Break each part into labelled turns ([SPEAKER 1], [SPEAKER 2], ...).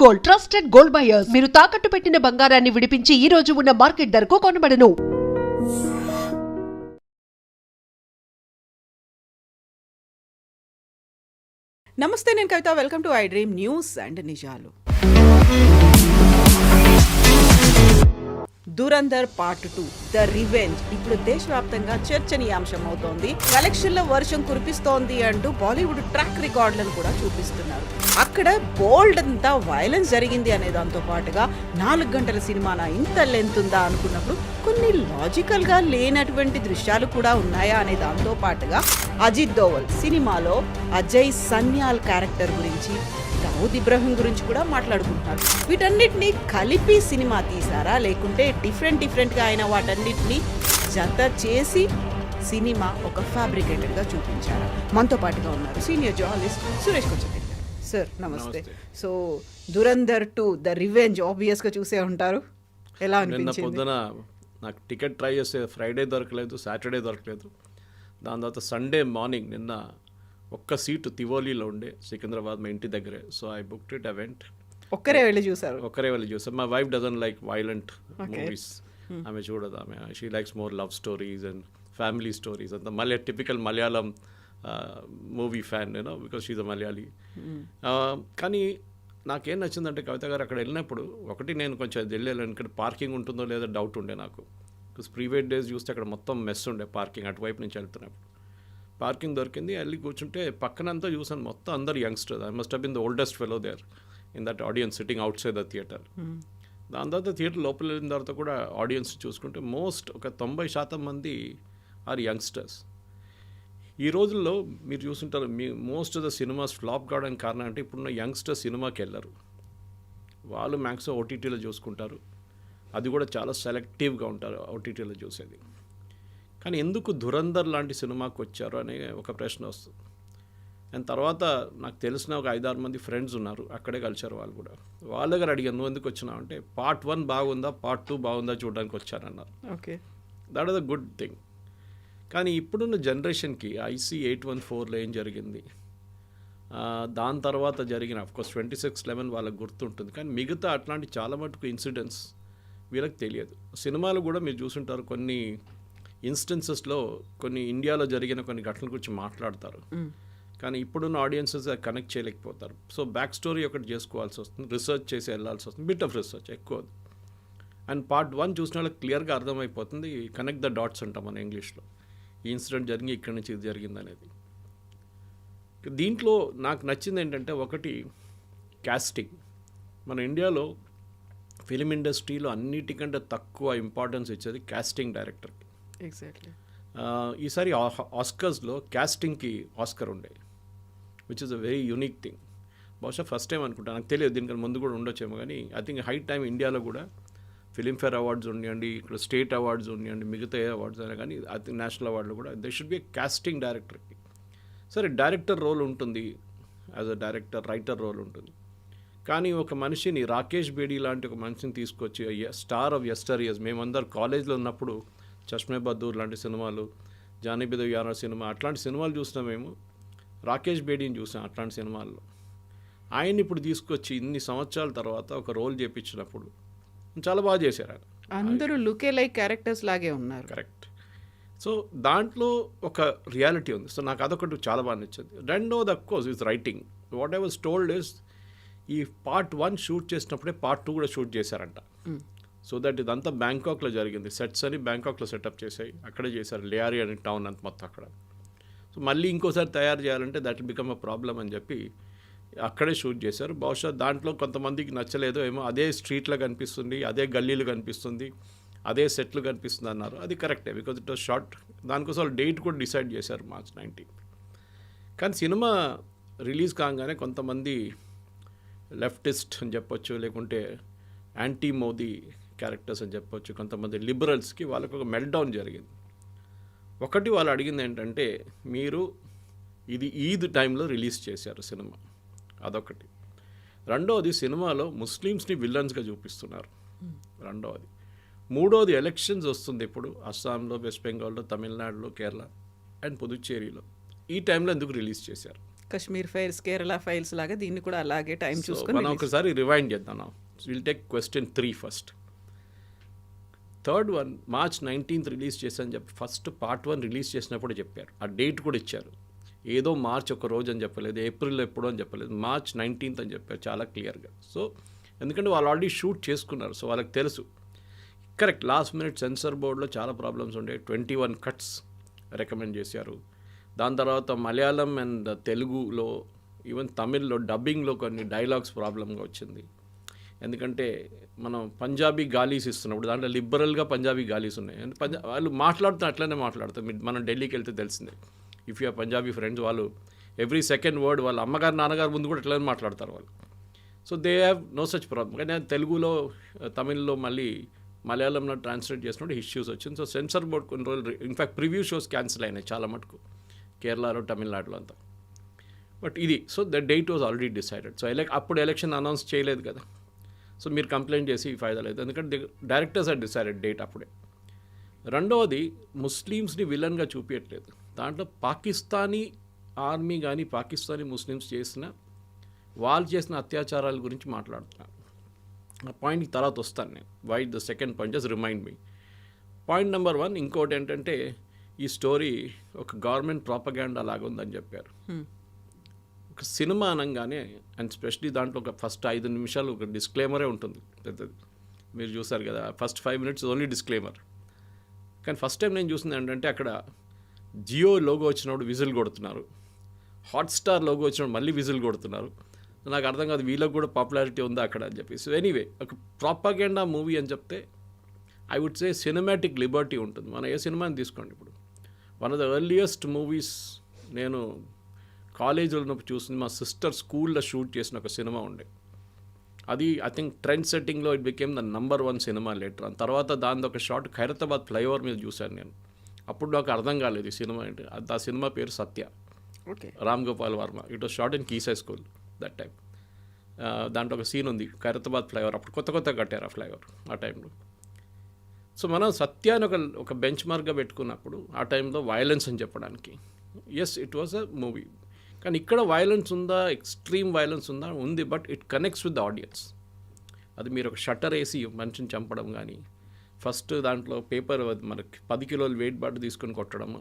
[SPEAKER 1] Gold, trusted gold buyers. మీరు తాకట్టు పెట్టిన బంగారాన్ని విడిపించి ఈ రోజు ఉన్న మార్కెట్ ధరకు కొనబడను.
[SPEAKER 2] నమస్తే, నేను Kavitha. Welcome to I dream news and నిజాలు. దురంధర్ పార్ట్ 2 ద రివెంజ్ ఇప్పుడు దేశవ్యాప్తంగా చర్చనీయాంశం అవుతోంది. కలెక్షన్ల వర్షం కురిపిస్తోంది అంటూ బాలీవుడ్ ట్రాక్ రికార్డులను కూడా చూపిస్తున్నారు. అక్కడ బోల్డ్ అంతా వైలెన్స్ జరిగింది అనే దాంతో పాటుగా 4 గంటల సినిమానా ఇంత లెంత్ ఉందా అనుకున్నప్పుడు కొన్ని లాజికల్ గా లేనటువంటి దృశ్యాలు కూడా ఉన్నాయా అనే దాంతో పాటుగా అజిత్ దోవల్ సినిమాలో అజయ్ సన్యాల్ క్యారెక్టర్ గురించి, దావుద్ ఇబ్రహీం గురించి కూడా మాట్లాడుకుంటున్నారు. వీటన్నిటిని కలిపి సినిమా తీసారా, లేకుంటే డిఫరెంట్గా అయిన వాటన్నిటిని జత చేసి సినిమా ఒక ఫ్యాబ్రికేటెడ్గా చూపించారా? మనతో పాటుగా ఉన్నారు సీనియర్ జర్నలిస్ట్ సురేష్ కొంచెం. సార్ నమస్తే. సో దురంధర్ 2 ద రివెంజ్ ఆబ్వియస్గా చూసే ఉంటారు. ఎలా అనిపించింది?
[SPEAKER 3] పొద్దున నాకు టికెట్ ట్రై చేస్తే ఫ్రైడే దొరకలేదు, సాటర్డే దొరకలేదు. దాని తర్వాత సండే మార్నింగ్ నిన్న ఒక్క సీటు తివోలీలో ఉండే, సికింద్రాబాద్ మా ఇంటి దగ్గరే. So I booked it. I went.
[SPEAKER 2] ఒక్కరే వెళ్ళి చూసారు?
[SPEAKER 3] ఒక్కరే వెళ్ళి చూసారు. My wife doesn't like violent movies. ఆమె చూడదు. ఆమె she likes more love stories and family stories. అంత మళ్ళీ టిపికల్ మలయాళం మూవీ ఫ్యాన్ నేను, బికాస్ షీజ్ అ మలయాళీ. కానీ నాకేం నచ్చిందంటే కవిత గారు, అక్కడ వెళ్ళినప్పుడు ఒకటి నేను కొంచెం వెళ్ళాను, ఇక్కడ పార్కింగ్ ఉంటుందో లేదో డౌట్ ఉండే నాకు. బికాస్ ప్రీవియస్ డేస్ చూస్తే అక్కడ మొత్తం మెస్ ఉండే పార్కింగ్, అటువైపు నుంచి వెళ్తున్నప్పుడు. పార్కింగ్ దొరికింది, వెళ్ళి కూర్చుంటే పక్కనంతా చూసాను మొత్తం అందరు youngsters. I must have been the oldest fellow there in that audience sitting outside the theatre. దాని తర్వాత థియేటర్ లోపల వెళ్ళిన తర్వాత కూడా ఆడియన్స్ చూసుకుంటే ఒక 90% మంది ఆర్ యంగ్స్టర్స్. ఈ రోజుల్లో మీరు చూస్తుంటారు, most of the cinemas flop కావడానికి కారణం అంటే ఇప్పుడున్న యంగ్స్టర్స్ సినిమాకి వెళ్ళరు. వాళ్ళు మ్యాక్సిమం ఓటీటీలో చూసుకుంటారు. అది కూడా చాలా సెలెక్టివ్గా ఉంటారు ఓటీటీలో చూసేది. కానీ ఎందుకు ధురంధర్ లాంటి సినిమాకి వచ్చారు అనే ఒక ప్రశ్న వస్తుంది. అండ్ తర్వాత నాకు తెలిసిన ఒక 5-6 మంది ఫ్రెండ్స్ ఉన్నారు, అక్కడే కలిసారు. వాళ్ళు కూడా వాళ్ళ దగ్గర అడిగాను, నువ్వు ఎందుకు వచ్చినావు అంటే, పార్ట్ 1 బాగుందా, పార్ట్ 2 బాగుందా చూడడానికి వచ్చారన్నారు.
[SPEAKER 2] Okay,
[SPEAKER 3] that is a good thing. కానీ ఇప్పుడున్న జనరేషన్కి IC 814లో ఏం జరిగింది, దాని తర్వాత జరిగిన అఫ్కోర్స్ 26/11 వాళ్ళకి గుర్తుంటుంది. కానీ మిగతా అట్లాంటి చాలా మటుకు ఇన్సిడెంట్స్ వీళ్ళకి తెలియదు. సినిమాలు కూడా మీరు చూసుంటారు, కొన్ని ఇన్స్టెన్సెస్లో కొన్ని ఇండియాలో జరిగిన కొన్ని ఘటనల గురించి మాట్లాడతారు, కానీ ఇప్పుడున్న ఆడియన్సెస్ కనెక్ట్ చేయలేకపోతారు. సో బ్యాక్ స్టోరీ ఒకటి చేసుకోవాల్సి వస్తుంది, రీసెర్చ్ చేసి వెళ్ళాల్సి వస్తుంది, బిట్ ఆఫ్ రీసెర్చ్ ఎక్కువ. అండ్ పార్ట్ 1 చూసిన వాళ్ళకి క్లియర్గా అర్థమైపోతుంది, కనెక్ట్ ద డాట్స్ అంటాం మన ఇంగ్లీష్లో. ఈ ఇన్సిడెంట్ జరిగి ఇక్కడి నుంచి ఇది జరిగింది అనేది. దీంట్లో నాకు నచ్చింది ఏంటంటే, ఒకటి కాస్టింగ్. మన ఇండియాలో ఫిలిం ఇండస్ట్రీలో అన్నిటికంటే తక్కువ ఇంపార్టెన్స్ ఇచ్చేది కాస్టింగ్ డైరెక్టర్కి.
[SPEAKER 2] ఎగ్జాక్ట్లీ.
[SPEAKER 3] ఈసారి ఆస్కర్స్లో కాస్టింగ్కి ఆస్కర్ ఉండే, which is a very unique thing. బహుశా ఫస్ట్ టైం అనుకుంటా, నాకు తెలియదు, దీనికన్నా ముందు కూడా ఉండొచ్చేమో. కానీ ఐ థింక్ హై టైం ఇండియాలో కూడా ఫిలింఫేర్ అవార్డ్స్ ఉండండి, ఇక్కడ స్టేట్ అవార్డ్స్ ఉండండి, మిగతా ఏ అవార్డ్స్ అయినా కానీ ఐ థింక్ నేషనల్ అవార్డులు కూడా దే షుడ్ బి కాస్టింగ్ డైరెక్టర్కి. సరే, డైరెక్టర్ రోల్ ఉంటుంది, as a director writer role ఉంటుంది. కానీ ఒక మనిషిని, రాకేష్ బేడీ లాంటి ఒక మనిషిని తీసుకొచ్చి, స్టార్ ఆఫ్ యస్టర్ ఇయర్స్, మేమందరు కాలేజ్లో ఉన్నప్పుడు చష్మే బద్దూర్ లాంటి సినిమాలు, జానీ బి యారా సినిమా, అట్లాంటి సినిమాలు చూసినా మేము. రాకేష్ బేడీని చూసాం అట్లాంటి సినిమాల్లో. ఆయన ఇప్పుడు తీసుకొచ్చి ఇన్ని సంవత్సరాల తర్వాత ఒక రోల్ చేయించినప్పుడు చాలా బాగా చేశారు.
[SPEAKER 2] అందరూ లుకే లైక్ క్యారెక్టర్స్ లాగే ఉన్నారు.
[SPEAKER 3] కరెక్ట్. సో దాంట్లో ఒక రియాలిటీ ఉంది. సో నాకు అదొకటి చాలా బాగా నచ్చింది. రెండోది of course is writing. What I was told is, ఈ పార్ట్ 1 షూట్ చేసినప్పుడే పార్ట్ 2 కూడా షూట్ చేశారంట. సో దట్ ఇదంతా బ్యాంకాక్లో జరిగింది. సెట్స్ అని బ్యాంకాక్లో సెటప్ చేసాయి, అక్కడే చేశారు. లియారీ అనే టౌన్ అంత మొత్తం అక్కడ. సో మళ్ళీ ఇంకోసారి తయారు చేయాలంటే that will become a problem అని చెప్పి అక్కడే షూట్ చేశారు. బహుశా దాంట్లో కొంతమందికి నచ్చలేదో ఏమో, అదే స్ట్రీట్లో కనిపిస్తుంది, అదే గల్లీలు కనిపిస్తుంది, అదే సెట్లు కనిపిస్తుంది అన్నారు. అది కరెక్టే, బికాజ్ ఇట్ వాజ్ షార్ట్. దానికోసం వాళ్ళు డేట్ కూడా డిసైడ్ చేశారు, March 19. కానీ సినిమా రిలీజ్ కాగానే కొంతమంది లెఫ్టిస్ట్ అని చెప్పొచ్చు, లేకుంటే యాంటీ మోదీ క్యారెక్టర్స్ అని చెప్పొచ్చు, కొంతమంది లిబరల్స్కి వాళ్ళకు ఒక మెల్ట్డౌన్ జరిగింది. ఒకటి వాళ్ళు అడిగింది ఏంటంటే, మీరు ఇది ఈద్ టైంలో రిలీజ్ చేశారు సినిమా, అదొకటి. రెండవది, సినిమాలో ముస్లిమ్స్ని విల్లన్స్గా చూపిస్తున్నారు, రెండవది. మూడవది, ఎలక్షన్స్ వస్తుంది ఇప్పుడు అస్సాంలో, వెస్ట్ బెంగాల్లో, తమిళనాడులో, కేరళ అండ్ పుదుచ్చేరిలో. ఈ టైంలో ఎందుకు రిలీజ్ చేశారు?
[SPEAKER 2] కశ్మీర్ ఫైల్స్, కేరళ ఫైల్స్ లాగా దీన్ని కూడా అలాగే టైం చూసుకొని
[SPEAKER 3] మనం ఒకసారి రివైండ్ చేద్దాం. Will take question 3 first. Third one March 19th release చేశాను చెప్పి ఫస్ట్ పార్ట్ 1 రిలీజ్ చేసినప్పుడు చెప్పారు. ఆ డేట్ కూడా ఇచ్చారు. ఏదో మార్చ్ ఒక రోజు అని చెప్పలేదు, ఏప్రిల్ ఎప్పుడో అని చెప్పలేదు, మార్చ్ 19th అని చెప్పారు చాలా క్లియర్గా. సో ఎందుకంటే వాళ్ళు ఆల్రెడీ షూట్ చేసుకున్నారు, సో వాళ్ళకి తెలుసు. కరెక్ట్, లాస్ట్ మినిట్ సెన్సార్ బోర్డులో చాలా ప్రాబ్లమ్స్ ఉండే, 21 కట్స్ రికమెండ్ చేశారు. దాని తర్వాత మలయాళం అండ్ తెలుగులో ఈవెన్ తమిళ్లో డబ్బింగ్లో కొన్ని డైలాగ్స్ ప్రాబ్లంగా వచ్చింది. ఎందుకంటే మనం పంజాబీ గాలీస్ ఇస్తున్నప్పుడు దాంట్లో లిబరల్గా పంజాబీ గాలీస్ ఉన్నాయి. వాళ్ళు మాట్లాడుతున్న అట్లనే మాట్లాడతారు. మనం ఢిల్లీకి వెళ్తే తెలిసిందే, ఇఫ్ యూ పంజాబీ ఫ్రెండ్స్, వాళ్ళు ఎవ్రీ సెకండ్ వర్డ్ వాళ్ళ అమ్మగారు నాన్నగారు ముందు కూడా అట్లనే మాట్లాడతారు వాళ్ళు. So they have no such problem. కానీ తెలుగులో తమిళ్లో మళ్ళీ మలయాళంలో ట్రాన్స్లేట్ చేసినప్పుడు ఇష్యూస్ వచ్చింది. సో సెన్సార్ బోర్డ్ కొన్ని రోజులు ఇన్ఫ్యాక్ట్ ప్రివ్యూ షోస్ క్యాన్సిల్ అయినాయి చాలా మటుకు కేరళలో, తమిళనాడులో అంతా. బట్ ఇది so the date was already decided. So అప్పుడు ఎలక్షన్ అనౌన్స్ చేయలేదు కదా, సో మీరు కంప్లైంట్ చేసి ఫైదా లేదు, ఎందుకంటే డైరెక్టర్స్ ఆర్ డిసైడెడ్ డేట్ అప్పుడే. రెండవది, ముస్లిమ్స్ని విలన్గా చూపించట్లేదు దాంట్లో. పాకిస్తానీ ఆర్మీ కానీ పాకిస్తానీ ముస్లిమ్స్ వాళ్ళు చేసిన అత్యాచారాల గురించి మాట్లాడుతున్నారు. ఆ పాయింట్కి తర్వాత వస్తాను నేను. Why the second point just remind me. Point number 1 ఇంకోటి ఏంటంటే, ఈ స్టోరీ ఒక గవర్నమెంట్ ప్రాపగాండా లాగా ఉందని చెప్పారు. ఒక సినిమా అనగానే అండ్ స్పెషలీ దాంట్లో ఒక ఫస్ట్ 5 నిమిషాలు ఒక డిస్క్లైమరే ఉంటుంది పెద్దది. మీరు చూసారు కదా, ఫస్ట్ 5 minutes ఓన్లీ డిస్క్లైమర్. కానీ ఫస్ట్ టైం నేను చూసింది ఏంటంటే, అక్కడ జియో లోగో వచ్చినప్పుడు విజిల్ కొడుతున్నారు, హాట్స్టార్ లోగో వచ్చినప్పుడు మళ్ళీ విజిల్ కొడుతున్నారు. నాకు అర్థం కాదు వీళ్ళకి కూడా పాపులారిటీ ఉందా అక్కడ అని చెప్పి. సో ఎనీవే, ఒక ప్రాపగాండా మూవీ అని చెప్తే I would say cinematic liberty ఉంటుంది. మనం ఏ సినిమాని తీసుకోండి, ఇప్పుడు one of the earliest movies నేను కాలేజీలో ఉన్నప్పుడు చూసింది, మా సిస్టర్ స్కూల్లో షూట్ చేసిన ఒక సినిమా ఉండే. అది ఐ థింక్ ట్రెండ్ సెట్టింగ్లో it became the number 1 cinema later. ఆ తర్వాత దాని ఒక షార్ట్ ఖైరతాబాద్ ఫ్లైఓవర్ మీద చూశాను నేను. అప్పుడు నాకు అర్థం కాలేదు ఈ సినిమా ఏంటి. ఆ సినిమా పేరు Satya,
[SPEAKER 2] okay,
[SPEAKER 3] Ram Gopal Varma. It was shot in కీసై స్కూల్ దట్ టైం. దాంట్లో ఒక సీన్ ఉంది, ఖైరతాబాద్ ఫ్లైఓవర్. అప్పుడు కొత్త కట్టారు ఆ ఫ్లైఓవర్ ఆ టైంలో. సో మనం సత్యాన్ని ఒక బెంచ్ మార్క్గా పెట్టుకున్నప్పుడు ఆ టైంలో వైలెన్స్ అని చెప్పడానికి, yes it was a movie. కానీ ఇక్కడ వైలెన్స్ ఉందా, ఎక్స్ట్రీమ్ వైలెన్స్ ఉందా, ఉంది. But it connects with the audience. అది మీరు ఒక షట్టర్ వేసి మనిషిని చంపడం కానీ, ఫస్ట్ దాంట్లో పేపర్ మనకి 10 కిలోలు వెయిట్ బాట్ తీసుకొని కొట్టడం,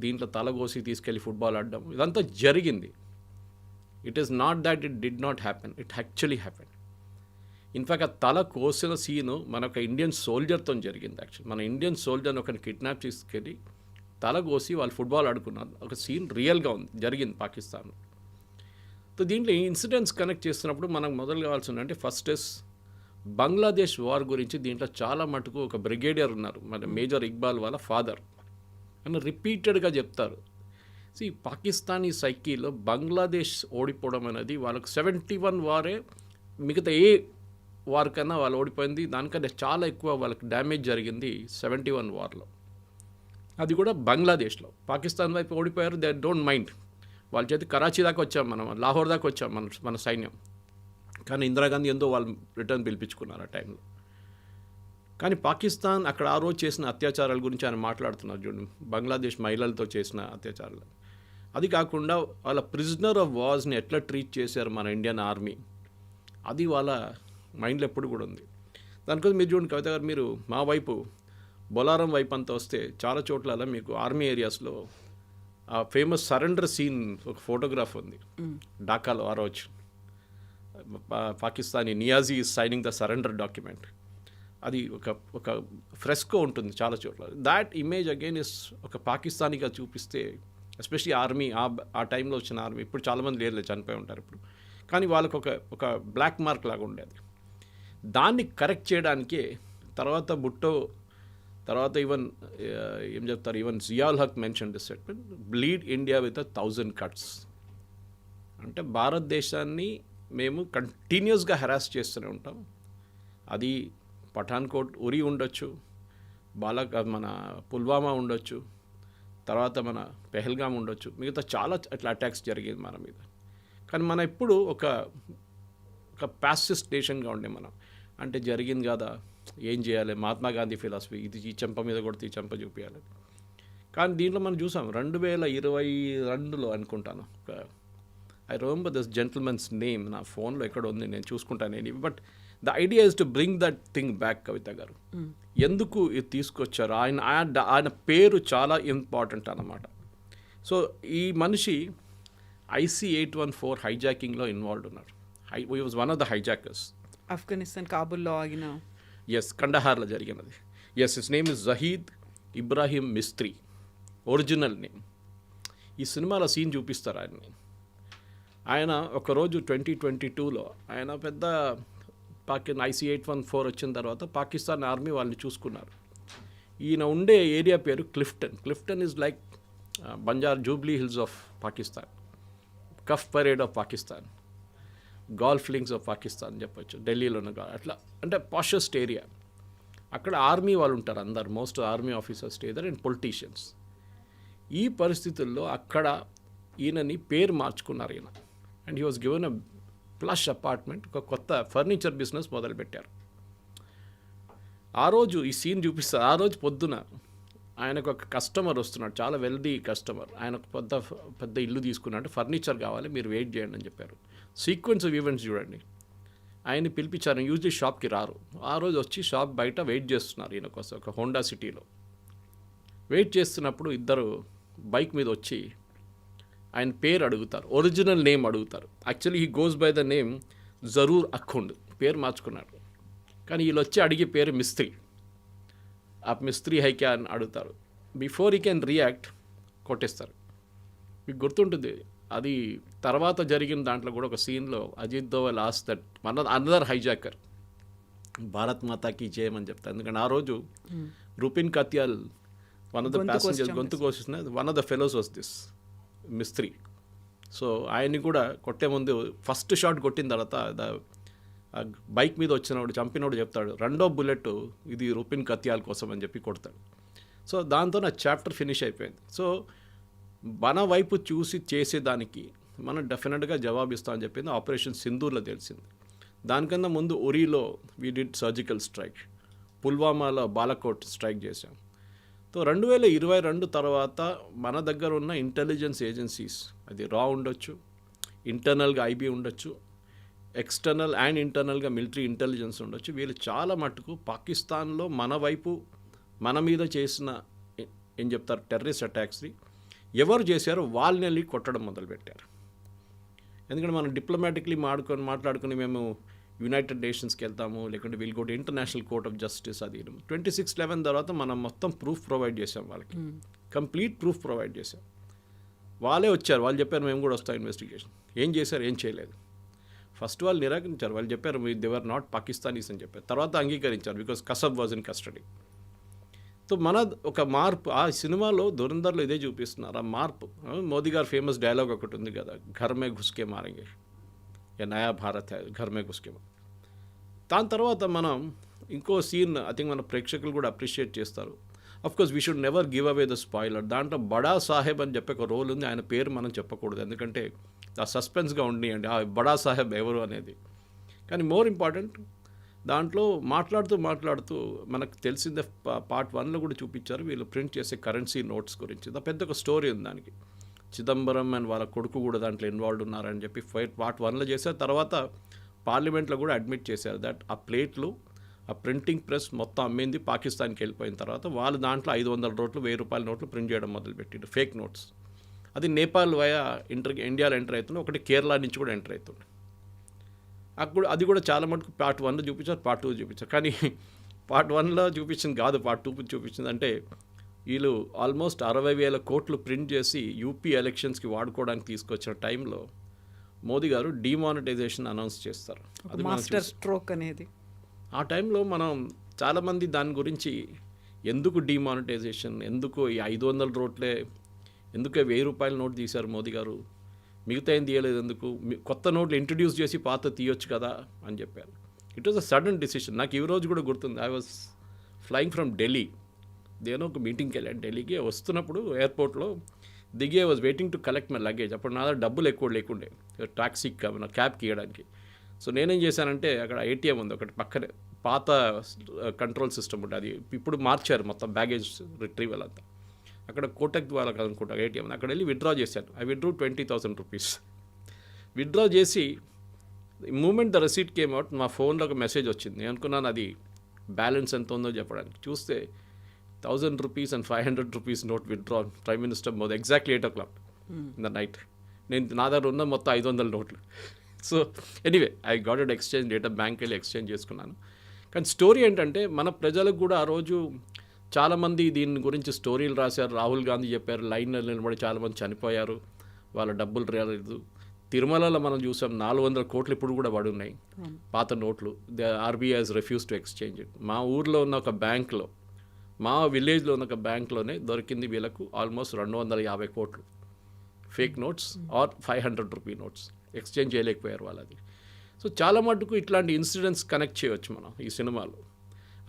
[SPEAKER 3] దీంట్లో తల కోసి తీసుకెళ్ళి ఫుట్బాల్ ఆడడం, ఇదంతా జరిగింది. It is not that it did not happen, it actually happen. In fact ఆ తల కోసిన సీను మన ఒక ఇండియన్ సోల్జర్తో జరిగింది. యాక్చువల్లీ మన ఇండియన్ సోల్జర్ని ఒకరిని కిడ్నాప్ చేసుకెళ్ళి తల కోసి వాళ్ళు ఫుట్బాల్ ఆడుకున్నారు. ఒక సీన్ రియల్గా ఉంది, జరిగింది పాకిస్తాన్లో. సో దీంట్లో ఇన్సిడెంట్స్ కనెక్ట్ చేస్తున్నప్పుడు మనకు మొదలు కావాల్సింది అంటే, ఫస్ట్ ఇస్ బంగ్లాదేశ్ వార్ గురించి. దీంట్లో చాలా మటుకు ఒక బ్రిగేడియర్ ఉన్నారు, మన మేజర్ ఇక్బాల్ వాళ్ళ ఫాదర్, అని రిపీటెడ్గా చెప్తారు. సో ఈ పాకిస్తానీ సైకీలో బంగ్లాదేశ్ ఓడిపోవడం అనేది వాళ్ళకు 71 వారే మిగతా ఏ వార్ కన్నా వాళ్ళు ఓడిపోయింది దానికంటే చాలా ఎక్కువ వాళ్ళకి డ్యామేజ్ జరిగింది 71 వార్లో. అది కూడా బంగ్లాదేశ్లో. పాకిస్తాన్ వైపు ఓడిపోయారు, దే డోంట్ మైండ్. వాళ్ళ చేతి కరాచీ దాకా వచ్చాం మనం, లాహోర్ దాకా వచ్చాం మన సైన్యం. కానీ ఇందిరాగాంధీ ఎంతో వాళ్ళు రిటర్న్ పిలిపించుకున్నారు ఆ టైంలో. కానీ పాకిస్తాన్ అక్కడ ఆ రోజు చేసిన అత్యాచారాల గురించి ఆయన మాట్లాడుతున్నారు చూడండి, బంగ్లాదేశ్ మహిళలతో చేసిన అత్యాచారాలు. అది కాకుండా వాళ్ళ ప్రిజనర్ ఆఫ్ వార్స్ని ఎట్లా ట్రీట్ చేశారు మన ఇండియన్ ఆర్మీ, అది వాళ్ళ మైండ్లో ఎప్పుడు కూడా ఉంది. దానికోసం మీరు చూడండి కవిత గారు, మీరు మా వైపు బొలారం వైపు అంతా వస్తే చాలా చోట్ల మీకు ఆర్మీ ఏరియాస్లో ఆ ఫేమస్ సరెండర్ సీన్ ఒక ఫోటోగ్రాఫ్ ఉంది ఢాకాలో. ఆ రోజు Pakistani Niazi is signing the surrender document. అది ఒక ఫ్రెస్కో ఉంటుంది చాలా చోట్ల. దాట్ ఇమేజ్ అగైన్ ఇస్ ఒక పాకిస్తానీగా చూపిస్తే, ఎస్పెషలీ ఆర్మీ ఆ టైంలో వచ్చిన ఆర్మీ, ఇప్పుడు చాలామంది లేరు, చనిపోయి ఉంటారు ఇప్పుడు, కానీ వాళ్ళకు ఒక బ్లాక్ మార్క్ లాగా ఉండేది. దాన్ని కరెక్ట్ చేయడానికే తర్వాత భుట్టో, తర్వాత ఈవెన్ ఏం చెప్తారు, even Zia ul Haq mention this statement, bleed India with 1000 cuts. అంటే భారతదేశాన్ని మేము కంటిన్యూస్గా హెరాస్ చేస్తూనే ఉంటాం. అది పఠాన్కోట్ ఉరి ఉండొచ్చు, మన పుల్వామా ఉండొచ్చు, తర్వాత మన పెహల్గాం ఉండొచ్చు, మిగతా చాలా అట్లా అటాక్స్ జరిగేది మన మీద. కానీ మనం ఎప్పుడు ఒక ప్యాసిస్ట్ నేషన్గా ఉండే మనం. అంటే జరిగింది కదా, ఏం చేయాలి, మహాత్మా గాంధీ ఫిలాసఫీ, ఇది ఈ చెంప మీద కొడితే ఈ చెంప చూపించాలి. కానీ దీంట్లో మనం చూసాం 2022లో అనుకుంటాను, ఒక I remember this gentlemen's name నా ఫోన్లో ఎక్కడ ఉంది, నేను చూసుకుంటాను నేను. But the idea is to bring that thing back. Kavitha గారు ఎందుకు ఇది తీసుకొచ్చారు, ఆయన పేరు చాలా ఇంపార్టెంట్ అన్నమాట. సో ఈ మనిషి IC-814 హైజాకింగ్లో ఇన్వాల్వ్ ఉన్నారు. He was one of the hijackers.
[SPEAKER 2] Afghanistan కాబుల్లో ఆగిన
[SPEAKER 3] ఎస్, కండహార్లో జరిగినది. Yes, his name is Zahid Ibrahim Mistry, original name. ఈ సినిమాలో సీన్ చూపిస్తారు ఆయన్ని. ఆయన ఒకరోజు 2022లో ఆయన పెద్ద IC-814 వచ్చిన తర్వాత పాకిస్తాన్ ఆర్మీ వాళ్ళని చూసుకున్నారు. ఈయన ఉండే ఏరియా పేరు Clifton is like Banjara Jubilee Hills of Pakistan, Cuff Parade of Pakistan, Golf Links of Pakistan చెప్పొచ్చు, ఢిల్లీలో ఉన్న అట్లా అంటే పాషెస్ట్ ఏరియా. అక్కడ ఆర్మీ వాళ్ళు ఉంటారు అందరు, most army officers stay there and politicians. ఈ పరిస్థితుల్లో అక్కడ ఈయనని పేరు మార్చుకున్నారు ఈయన. And he was given a plush apartment, ఒక కొత్త ఫర్నిచర్ బిజినెస్ మొదలుపెట్టారు. ఆ రోజు ఈ సీన్ చూపిస్తారు. ఆ రోజు పొద్దున ఆయనకు ఒక కస్టమర్ వస్తున్నాడు, చాలా వెల్దీ కస్టమర్. ఆయన పెద్ద ఇల్లు తీసుకున్నాడు, ఫర్నిచర్ కావాలి, మీరు వెయిట్ చేయండి అని చెప్పారు. సీక్వెన్స్ ఆఫ్ ఈవెంట్స్ చూడండి. ఆయన్ని పిలిపించారు, యూజువల్లీ షాప్కి రారు. ఆ రోజు వచ్చి షాప్ బయట వెయిట్ చేస్తున్నారు ఈయన కోసం, ఒక హోండా సిటీలో వెయిట్ చేస్తున్నప్పుడు ఇద్దరు బైక్ మీద వచ్చి ఆయన పేరు అడుగుతారు, ఒరిజినల్ నేమ్ అడుగుతారు. Actually he goes by the name Zahoor Akhund, పేరు మార్చుకున్నాడు. కానీ వీళ్ళు వచ్చి అడిగే పేరు మిస్త్రీ. ఆ మిస్త్రీ హైక్యా అని అడుగుతారు. బిఫోర్ హీ కెన్ రియాక్ట్ కొట్టేస్తారు. మీకు గుర్తుంటుంది అది తర్వాత జరిగిన దాంట్లో కూడా ఒక సీన్లో Ajit Doval as that another hijacker Bharat మాతాకి జయమని చెప్తారు. ఎందుకంటే ఆ రోజు Rupin Katyal one of the passengers గొంతు కోసిన one of the fellows was this Mistry. So ఆయన్ని కూడా కొట్టే ముందు ఫస్ట్ షాట్ కొట్టిన తర్వాత బైక్ మీద వచ్చినవాడు చంపినోడు చెప్తాడు, రెండో బుల్లెట్ ఇది రూపిన్ కత్యాల్ కోసం అని చెప్పి కొడతాడు. సో దాంతో నా చాప్టర్ ఫినిష్ అయిపోయింది. సో మన వైపు చూసి చేసేదానికి మనం డెఫినెట్గా జవాబిస్తామని చెప్పింది ఆపరేషన్ సింధూర్లో తెలిసింది. దానికన్నా ముందు ఉరీలో వీ డిడ్ సర్జికల్ స్ట్రైక్, పుల్వామాలో బాలకోట్ స్ట్రైక్ చేశాం. సో 2022 తర్వాత మన దగ్గర ఉన్న ఇంటెలిజెన్స్ ఏజెన్సీస్, అది రా ఉండొచ్చు, ఇంటర్నల్గా IB ఉండొచ్చు, ఎక్స్టర్నల్ అండ్ ఇంటర్నల్గా మిలిటరీ ఇంటెలిజెన్స్ ఉండొచ్చు. వీళ్ళు చాలా మట్టుకు పాకిస్తాన్లో మన వైపు మన మీద చేసిన ఏం చెప్తారు టెర్రరిస్ట్ అటాక్స్ని ఎవరు చేశారో వాళ్ళని వెళ్ళి కొట్టడం మొదలుపెట్టారు. ఎందుకంటే మనం డిప్లొమాటిక్లీ మాట్లాడుకుని మేము యునైటెడ్ నేషన్స్కి వెళ్తాము, లేకుంటే we'll go to international court of justice. అది 26/11 తర్వాత మనం మొత్తం ప్రూఫ్ ప్రొవైడ్ చేసాం వాళ్ళకి, కంప్లీట్ ప్రూఫ్ ప్రొవైడ్ చేసాం. వాళ్ళే వచ్చారు, వాళ్ళు చెప్పారు మేము కూడా వస్తాం ఇన్వెస్టిగేషన్. ఏం చేశారు, ఏం చేయలేదు. ఫస్ట్ వాళ్ళు నిరాకరించారు, వాళ్ళు చెప్పారు దే వర్ నాట్ పాకిస్తానీస్ అని చెప్పారు. తర్వాత అంగీకరించారు because Kasab was in custody. So మన ఒక మార్పు ఆ సినిమాలో దురందర్లో ఇదే చూపిస్తున్నారు. ఆ మార్పు మోదీ గారు ఫేమస్ డైలాగ్ ఒకటి ఉంది కదా, ఘర్ మే ఘుస్కే మారేంగే, నయా భారత్ హై ఘర్ మే ఘుస్కే. దాని తర్వాత మనం ఇంకో సీన్ ఐ థింక్ మన ప్రేక్షకులు కూడా అప్రిషియేట్ చేస్తారు. Of course we should never give away the spoiler. దాంట్లో బడా సాహెబ్ అని చెప్పే ఒక రోల్ ఉంది, ఆయన పేరు మనం చెప్పకూడదు ఎందుకంటే ఆ సస్పెన్స్గా ఉండియండి ఆ బడా సాహెబ్ ఎవరు అనేది. కానీ మోర్ ఇంపార్టెంట్ దాంట్లో మాట్లాడుతూ మనకు తెలిసిందే పార్ట్ 1లో కూడా చూపించారు వీళ్ళు ప్రింట్ చేసే కరెన్సీ నోట్స్ గురించి. పెద్ద ఒక స్టోరీ ఉంది దానికి. చిదంబరం అండ్ వాళ్ళ కొడుకు కూడా దాంట్లో ఇన్వాల్వ్ ఉన్నారని చెప్పి పార్ట్ 1లో చేశారు. తర్వాత పార్లమెంట్లో కూడా అడ్మిట్ చేశారు దట్ ఆ ప్లేట్లు ఆ ప్రింటింగ్ ప్రెస్ మొత్తం అమ్మింది పాకిస్తాన్కి వెళ్ళిపోయిన తర్వాత వాళ్ళు దాంట్లో 500 నోట్లు 1000 రూపాయల నోట్లు ప్రింట్ చేయడం మొదలుపెట్టిండు, ఫేక్ నోట్స్. అది నేపాల్ వయా ఇండియాలో ఎంటర్ అవుతుంది, ఒకటి కేరళ నుంచి కూడా ఎంటర్ అవుతుంది. అప్పుడు అది కూడా చాలా మటుకు పార్ట్ 1లో చూపించారు, పార్ట్ 2 చూపించారు. కానీ పార్ట్ 1లో చూపించింది కాదు, పార్ట్ 2 చూపించింది. అంటే వీళ్ళు ఆల్మోస్ట్ 60,000 కోట్లు ప్రింట్ చేసి యూపీ ఎలక్షన్స్కి వాడుకోవడానికి తీసుకొచ్చిన టైంలో మోదీ గారు డిమానిటైజేషన్ అనౌన్స్ చేస్తారు. అది
[SPEAKER 2] మాస్టర్ స్ట్రోక్ అనేది.
[SPEAKER 3] ఆ టైంలో మనం చాలామంది దాని గురించి ఎందుకు డిమానిటైజేషన్, ఎందుకు ఈ 500 నోట్లే, ఎందుకు 1000 రూపాయల నోట్ తీశారు మోదీ గారు, మిగతా ఏం తీయలేదు ఎందుకు, కొత్త నోట్లు ఇంట్రడ్యూస్ చేసి పాత తీయొచ్చు కదా అని చెప్పారు. It was a sudden decision. నాకు ఈ రోజు కూడా గుర్తుంది. I was flying from Delhi, దేనో ఒక మీటింగ్కి వెళ్ళాను ఢిల్లీకి. వస్తున్నప్పుడు ఎయిర్పోర్ట్లో దిగి I was waiting to collect my luggage. అప్పుడు నా దగ్గర డబ్బులు ఎక్కువ లేకుండే టాక్సీకి నా క్యాబ్కి ఇవ్వడానికి. సో నేనేం చేశానంటే అక్కడ ATM ఉంది ఒకటి పక్కనే, పాత కంట్రోల్ సిస్టమ్ ఉంటుంది, అది ఇప్పుడు మార్చారు మొత్తం బ్యాగేజ్ రిట్రీవల్ అంతా. అక్కడ కోటక్ వాళ్ళకి అనుకుంటా ATM, అక్కడ వెళ్ళి విత్డ్రా చేశాను. I withdrew 20,000 rupees. విత్డ్రా చేసి moment the receipt came out మా ఫోన్లో ఒక మెసేజ్ వచ్చింది. నేను అనుకున్నాను అది బ్యాలెన్స్ ఎంత ఉందో చెప్పడానికి. చూస్తే 1,000 rupees and 500 rupees note withdraw prime minister Modi exactly 8 o'clock in the night. నా దగ్గర ఉన్న మొత్తం 500 నోట్లు. So anyway I got it exchange data bank వెళ్ళి ఎక్స్చేంజ్ చేసుకున్నాను. కానీ స్టోరీ ఏంటంటే మన ప్రజలకు కూడా ఆ రోజు చాలామంది దీని గురించి స్టోరీలు రాశారు. రాహుల్ గాంధీ చెప్పారు, లైన్లో నిలబడి చాలామంది చనిపోయారు, వాళ్ళ డబ్బులు రాలేదు. తిరుమలలో మనం చూసాం 400 కోట్లు ఇప్పుడు కూడా పడి ఉన్నాయి పాత నోట్లు. RBI has refuse to exchange it. మా ఊర్లో ఉన్న ఒక బ్యాంక్లో, మా విలేజ్లో ఉన్న ఒక బ్యాంక్లోనే దొరికింది వీళ్ళకు ఆల్మోస్ట్ 250 కోట్లు fake notes or 500 rupee notes. Exchange చేయలేకపోయారు వాళ్ళది. సో చాలా మటుకు ఇట్లాంటి ఇన్సిడెంట్స్ కనెక్ట్ చేయవచ్చు మనం ఈ సినిమాలో.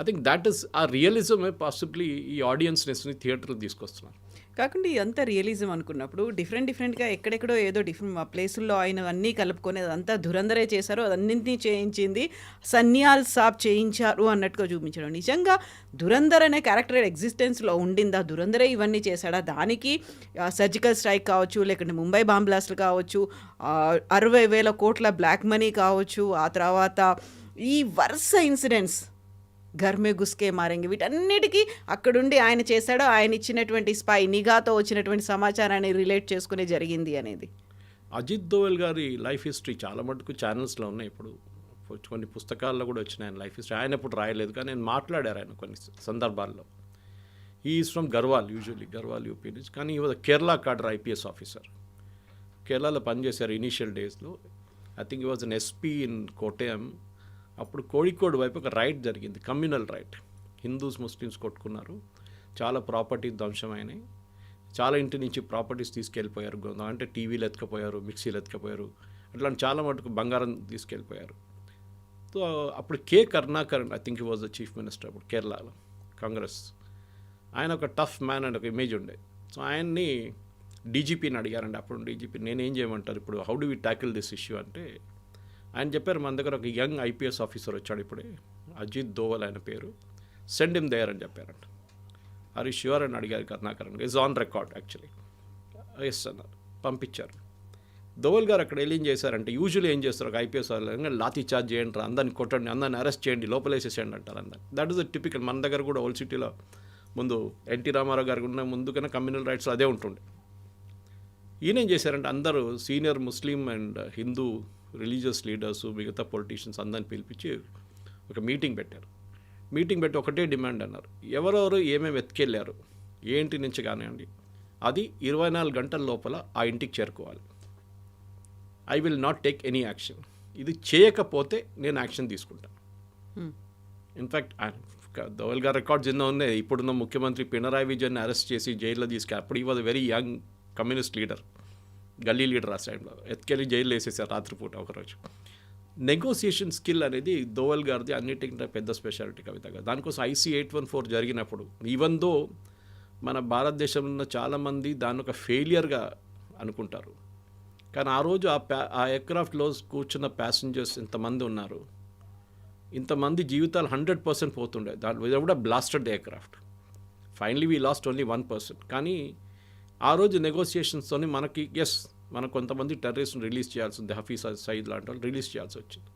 [SPEAKER 3] ఐ థింక్ దాట్ ఈస్ ఆ రియలిజమే పాసిబ్లీ ఈ ఆడియన్స్ని థియేటర్కి తీసుకొస్తున్నారు.
[SPEAKER 2] కాకుండా ఇదంతా రియలిజం అనుకున్నప్పుడు డిఫరెంట్గా ఎక్కడెక్కడో ఏదో డిఫరెంట్ ప్లేసుల్లో ఆయన అన్నీ కలుపుకొని అదంతా ధురంధరే చేశారు, అదన్నింటినీ చేయించింది సన్యాల్ సాబ్ చేయించారు అన్నట్టుగా చూపించడం. నిజంగా ధురంధర్ అనే క్యారెక్టర్ ఎగ్జిస్టెన్స్లో ఉండిందా? ధురంధరే ఇవన్నీ చేశాడా? దానికి సర్జికల్ స్ట్రైక్ కావచ్చు, లేకుంటే ముంబై బాంబ్ బ్లాస్ట్లు కావచ్చు, 60,000 కోట్ల బ్లాక్ మనీ కావచ్చు, ఆ తర్వాత ఈ వరుస ఇన్సిడెంట్స్ ఘర్ మే గుస్కే మారేంగే, వీటన్నిటికీ అక్కడుండి ఆయన చేశాడో, ఆయన ఇచ్చినటువంటి స్పై నిఘాతో వచ్చినటువంటి సమాచారాన్ని రిలేట్ చేసుకునే జరిగింది అనేది.
[SPEAKER 3] అజిత్ దోవల్ గారి లైఫ్ హిస్టరీ చాలా మటుకు ఛానల్స్లో ఉన్నాయి. ఇప్పుడు కొన్ని పుస్తకాల్లో కూడా వచ్చినాయి ఆయన లైఫ్ హిస్టరీ. ఆయన ఇప్పుడు రాయలేదు కానీ నేను మాట్లాడారు ఆయన కొన్ని సందర్భాల్లో. ఈ is from Garhwal, usually Garhwal UP నుంచి. కానీ he was Kerala cadre IPS officer. కేరళలో పనిచేశారు ఇనీషియల్ డేస్లో. ఐ థింక్ ఈ was an SP in Kottayam. అప్పుడు కోഴിക്കോട് వైపు ఒక రైట్ జరిగింది, కమ్యూనల్ రైట్. హిందూస్ ముస్లిమ్స్ కొట్టుకున్నారు, చాలా ప్రాపర్టీ ధ్వంసమైనాయి, చాలా ఇంటి నుంచి ప్రాపర్టీస్ తీసుకెళ్ళిపోయారు. అంటే టీవీలు ఎత్తుకపోయారు, మిక్సీలు ఎత్తుకపోయారు, అట్లాంటి చాలా మటుకు బంగారం తీసుకెళ్ళిపోయారు. సో అప్పుడు K Karunakaran, I think he was the chief minister అప్పుడు కేరళలో, కాంగ్రెస్. ఆయన ఒక టఫ్ మ్యాన్ అండ్ ఒక ఇమేజ్ ఉండే. సో ఆయన్ని డీజీపీని అడిగారండి. అప్పుడు డీజీపీ నేనేం చేయమంటారు ఇప్పుడు, how do we tackle this issue అంటే ఆయన చెప్పారు, మన దగ్గర ఒక యంగ్ ఐపీఎస్ ఆఫీసర్ వచ్చాడు ఇప్పుడే, అజిత్ దోవల్ ఆయన పేరు, సెండ్ హిమ్ దేర్ అని చెప్పారంట. ఆర్ యు ష్యూర్ అని అడిగారు Karunakaran. Is on record actually. Yes అన్నారు, పంపించారు. దోవల్ గారు అక్కడ ఏం చేశారంటే, యూజువల్లీ ఏం చేస్తారు ఒక ఐపీఎస్ వాళ్ళు, లాఠీ చార్జ్ చేయండి, అందరిని కొట్టండి, అందరిని అరెస్ట్ చేయండి, లోపలేసేసేయండి అంటారు అందరు. That is the typical. మన దగ్గర కూడా ఓల్డ్ సిటీలో ముందు ఎన్టీ రామారావు గారికి ఉన్న ముందు కన్నా కమ్యూనల్ రైట్స్ అదే ఉంటుండే. ఈయన ఏం చేశారంటే, అందరూ senior Muslim and Hindu religious leaders, మిగతా పొలిటీషియన్స్ అందరిని పిలిపించి ఒక మీటింగ్ పెట్టారు. మీటింగ్ పెట్టి ఒకటే డిమాండ్ అన్నారు, ఎవరెవరు ఏమేమి ఎత్తుకెళ్ళారు, ఏ ఇంటి నుంచి కానివ్వండి, అది 24 గంటల లోపల ఆ ఇంటికి చేరుకోవాలి. I will not take any action. ఇది చేయకపోతే నేను యాక్షన్ తీసుకుంటాను. ఇన్ఫ్యాక్ట్ దోవల్ గారు రికార్డ్స్ ఎన్నో ఉన్నాయి. ఇప్పుడున్న ముఖ్యమంత్రి పినరాయి విజయన్ని అరెస్ట్ చేసి జైల్లో తీసుకెళ్ళి, అప్పుడు he was very young communist leader, గల్లీ లీడర్ ఆ టైంలో, ఎత్తుకెళ్ళి జైలు వేసేసారు రాత్రిపూట ఒకరోజు. నెగోసియేషన్ స్కిల్ అనేది దోవల్ గారిది అన్నిటికంటే పెద్ద స్పెషాలిటీ కవితగా. దానికోసం ఐసీ 814 జరిగినప్పుడు, ఈవెన్ దో మన భారతదేశంలో ఉన్న చాలామంది దాన్ని ఒక ఫెయిలియర్గా అనుకుంటారు, కానీ ఆ రోజు ఆ ఎయిర్క్రాఫ్ట్లో కూర్చున్న ప్యాసింజర్స్ ఇంతమంది ఉన్నారు, ఇంతమంది జీవితాలు 100% పోతుండే. దాంట్లో కూడా blasted aircraft. Finally we last only 1%. కానీ ఆ రోజు నెగోసియేషన్స్తోని మనకి మనకు కొంతమంది టెర్రరిస్ట్ని రిలీజ్ చేయాల్సి ఉంది, హఫీజ్ సయీద్ లాంటి వాళ్ళు రిలీజ్ చేయాల్సి వచ్చింది.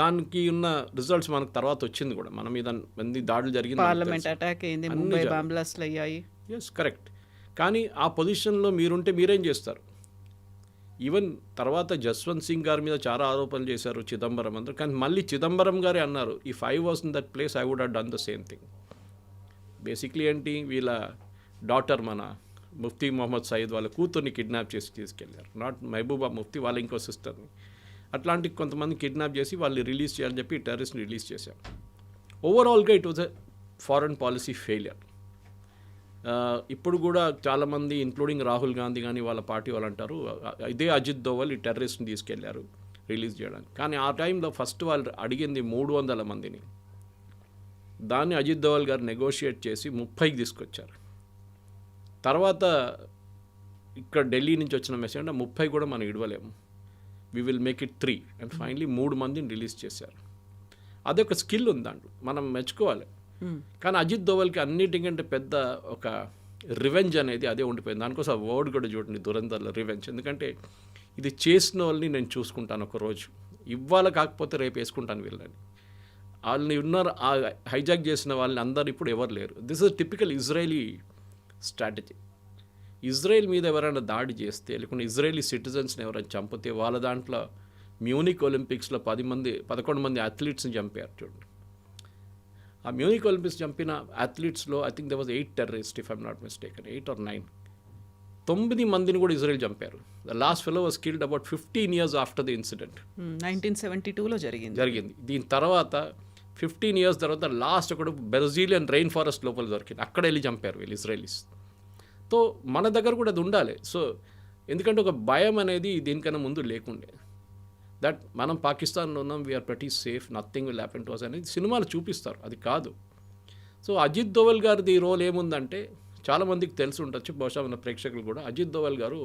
[SPEAKER 3] దానికి ఉన్న రిజల్ట్స్ మనకు తర్వాత వచ్చింది కూడా. మన మీద మంది దాడులు జరిగింది,
[SPEAKER 2] పార్లమెంట్ అటాక్ అయింది, ముంబై బాంబ్ బ్లాస్ట్లు అయ్యాయి.
[SPEAKER 3] కరెక్ట్. కానీ ఆ పొజిషన్లో మీరుంటే మీరేం చేస్తారు? ఈవెన్ తర్వాత జస్వంత్ సింగ్ గారి మీద చాలా ఆరోపణలు చేశారు, చిదంబరం అందరూ. కానీ మళ్ళీ చిదంబరం గారే అన్నారు, if I was in that place I would have done the same thing. Basically ఏంటి, వీళ్ళ డాటర్ మన ముఫ్తీ మొహమ్మద్ సయీద్ వాళ్ళ కూతుర్ని కిడ్నాప్ చేసి తీసుకెళ్లారు. నాట్ మహబూబా ముఫ్తీ, వాళ్ళ ఇంకో సిస్టర్ని. అట్లాంటి కొంతమంది కిడ్నాప్ చేసి వాళ్ళు రిలీజ్ చేయాలని చెప్పి టెర్రరిస్ట్ని రిలీజ్ చేశారు. ఓవరాల్గా it was a foreign policy failure. ఇప్పుడు కూడా చాలామంది ఇంక్లూడింగ్ రాహుల్ గాంధీ కానీ వాళ్ళ పార్టీ వాళ్ళు అంటారు, ఇదే అజిత్ దోవల్ ఈ టెర్రరిస్ట్ని తీసుకెళ్లారు రిలీజ్ చేయడానికి. కానీ ఆ టైంలో ఫస్ట్ వాళ్ళు అడిగింది 300 మందిని. దాన్ని అజిత్ దోవల్ గారు నెగోషియేట్ చేసి 30కి తీసుకొచ్చారు. తర్వాత ఇక్కడ ఢిల్లీ నుంచి వచ్చిన మెసేజ్ అంటే 30 కూడా మనం ఇడవలేము, we will make it 3 and finally 3 మందిని రిలీజ్ చేశారు. అదొక స్కిల్ ఉంది దాంట్లో, మనం మెచ్చుకోవాలి. కానీ అజిత్ దోవల్కి అన్నిటికంటే పెద్ద ఒక రివెంజ్ అనేది అదే ఉండిపోయింది. దానికోసం ఆ వర్డ్ కూడా చూడండి, దురంధర్లో రివెంజ్. ఎందుకంటే ఇది చేసిన వాళ్ళని నేను చూసుకుంటాను ఒకరోజు, ఇవాళ కాకపోతే రేపు వేసుకుంటాను వీళ్ళని. వాళ్ళని ఉన్నారు హైజాక్ చేసిన వాళ్ళని అందరు ఇప్పుడు ఎవరు లేరు. This is typical Israeli strategy. Israel మీద ఎవరైనా దాడి చేస్తే, లేకుంటే ఇజ్రాయలీ సిటిజన్స్ని ఎవరైనా చంపితే, వాళ్ళ దాంట్లో మ్యూనిక్ ఒలింపిక్స్లో 11 మంది అథ్లీట్స్ని చంపారు చూడండి. ఆ మ్యూనిక్ ఒలింపిక్స్ చంపిన అథ్లీట్స్లో I think they was 8 terrorist, if I'm not mistaken, 8 or 9. 9 మందిని కూడా ఇజ్రాయెల్ చంపారు. The last fellow was killed about 15 years after the incident.
[SPEAKER 2] 1972లో జరిగింది.
[SPEAKER 3] దీని తర్వాత 15 years తర్వాత లాస్ట్ ఒకడు బ్రెజిలియన్ రెయిన్ ఫారెస్ట్ లోపల దొరికింది, అక్కడ వెళ్ళి చంపారు వీళ్ళు ఇజ్రాయలీస్. సో మన దగ్గర కూడా అది ఉండాలి. సో ఎందుకంటే ఒక భయం అనేది దీనికన్నా ముందు లేకుండే. దట్ మనం పాకిస్తాన్లో ఉన్నాం, we are pretty safe, nothing will happen to us అనేది సినిమాలు చూపిస్తారు, అది కాదు. సో అజిత్ దోవల్ గారిది రోల్ ఏముందంటే చాలామందికి తెలిసి ఉండొచ్చు, బహుశా మన ప్రేక్షకులు కూడా. అజిత్ దోవల్ గారు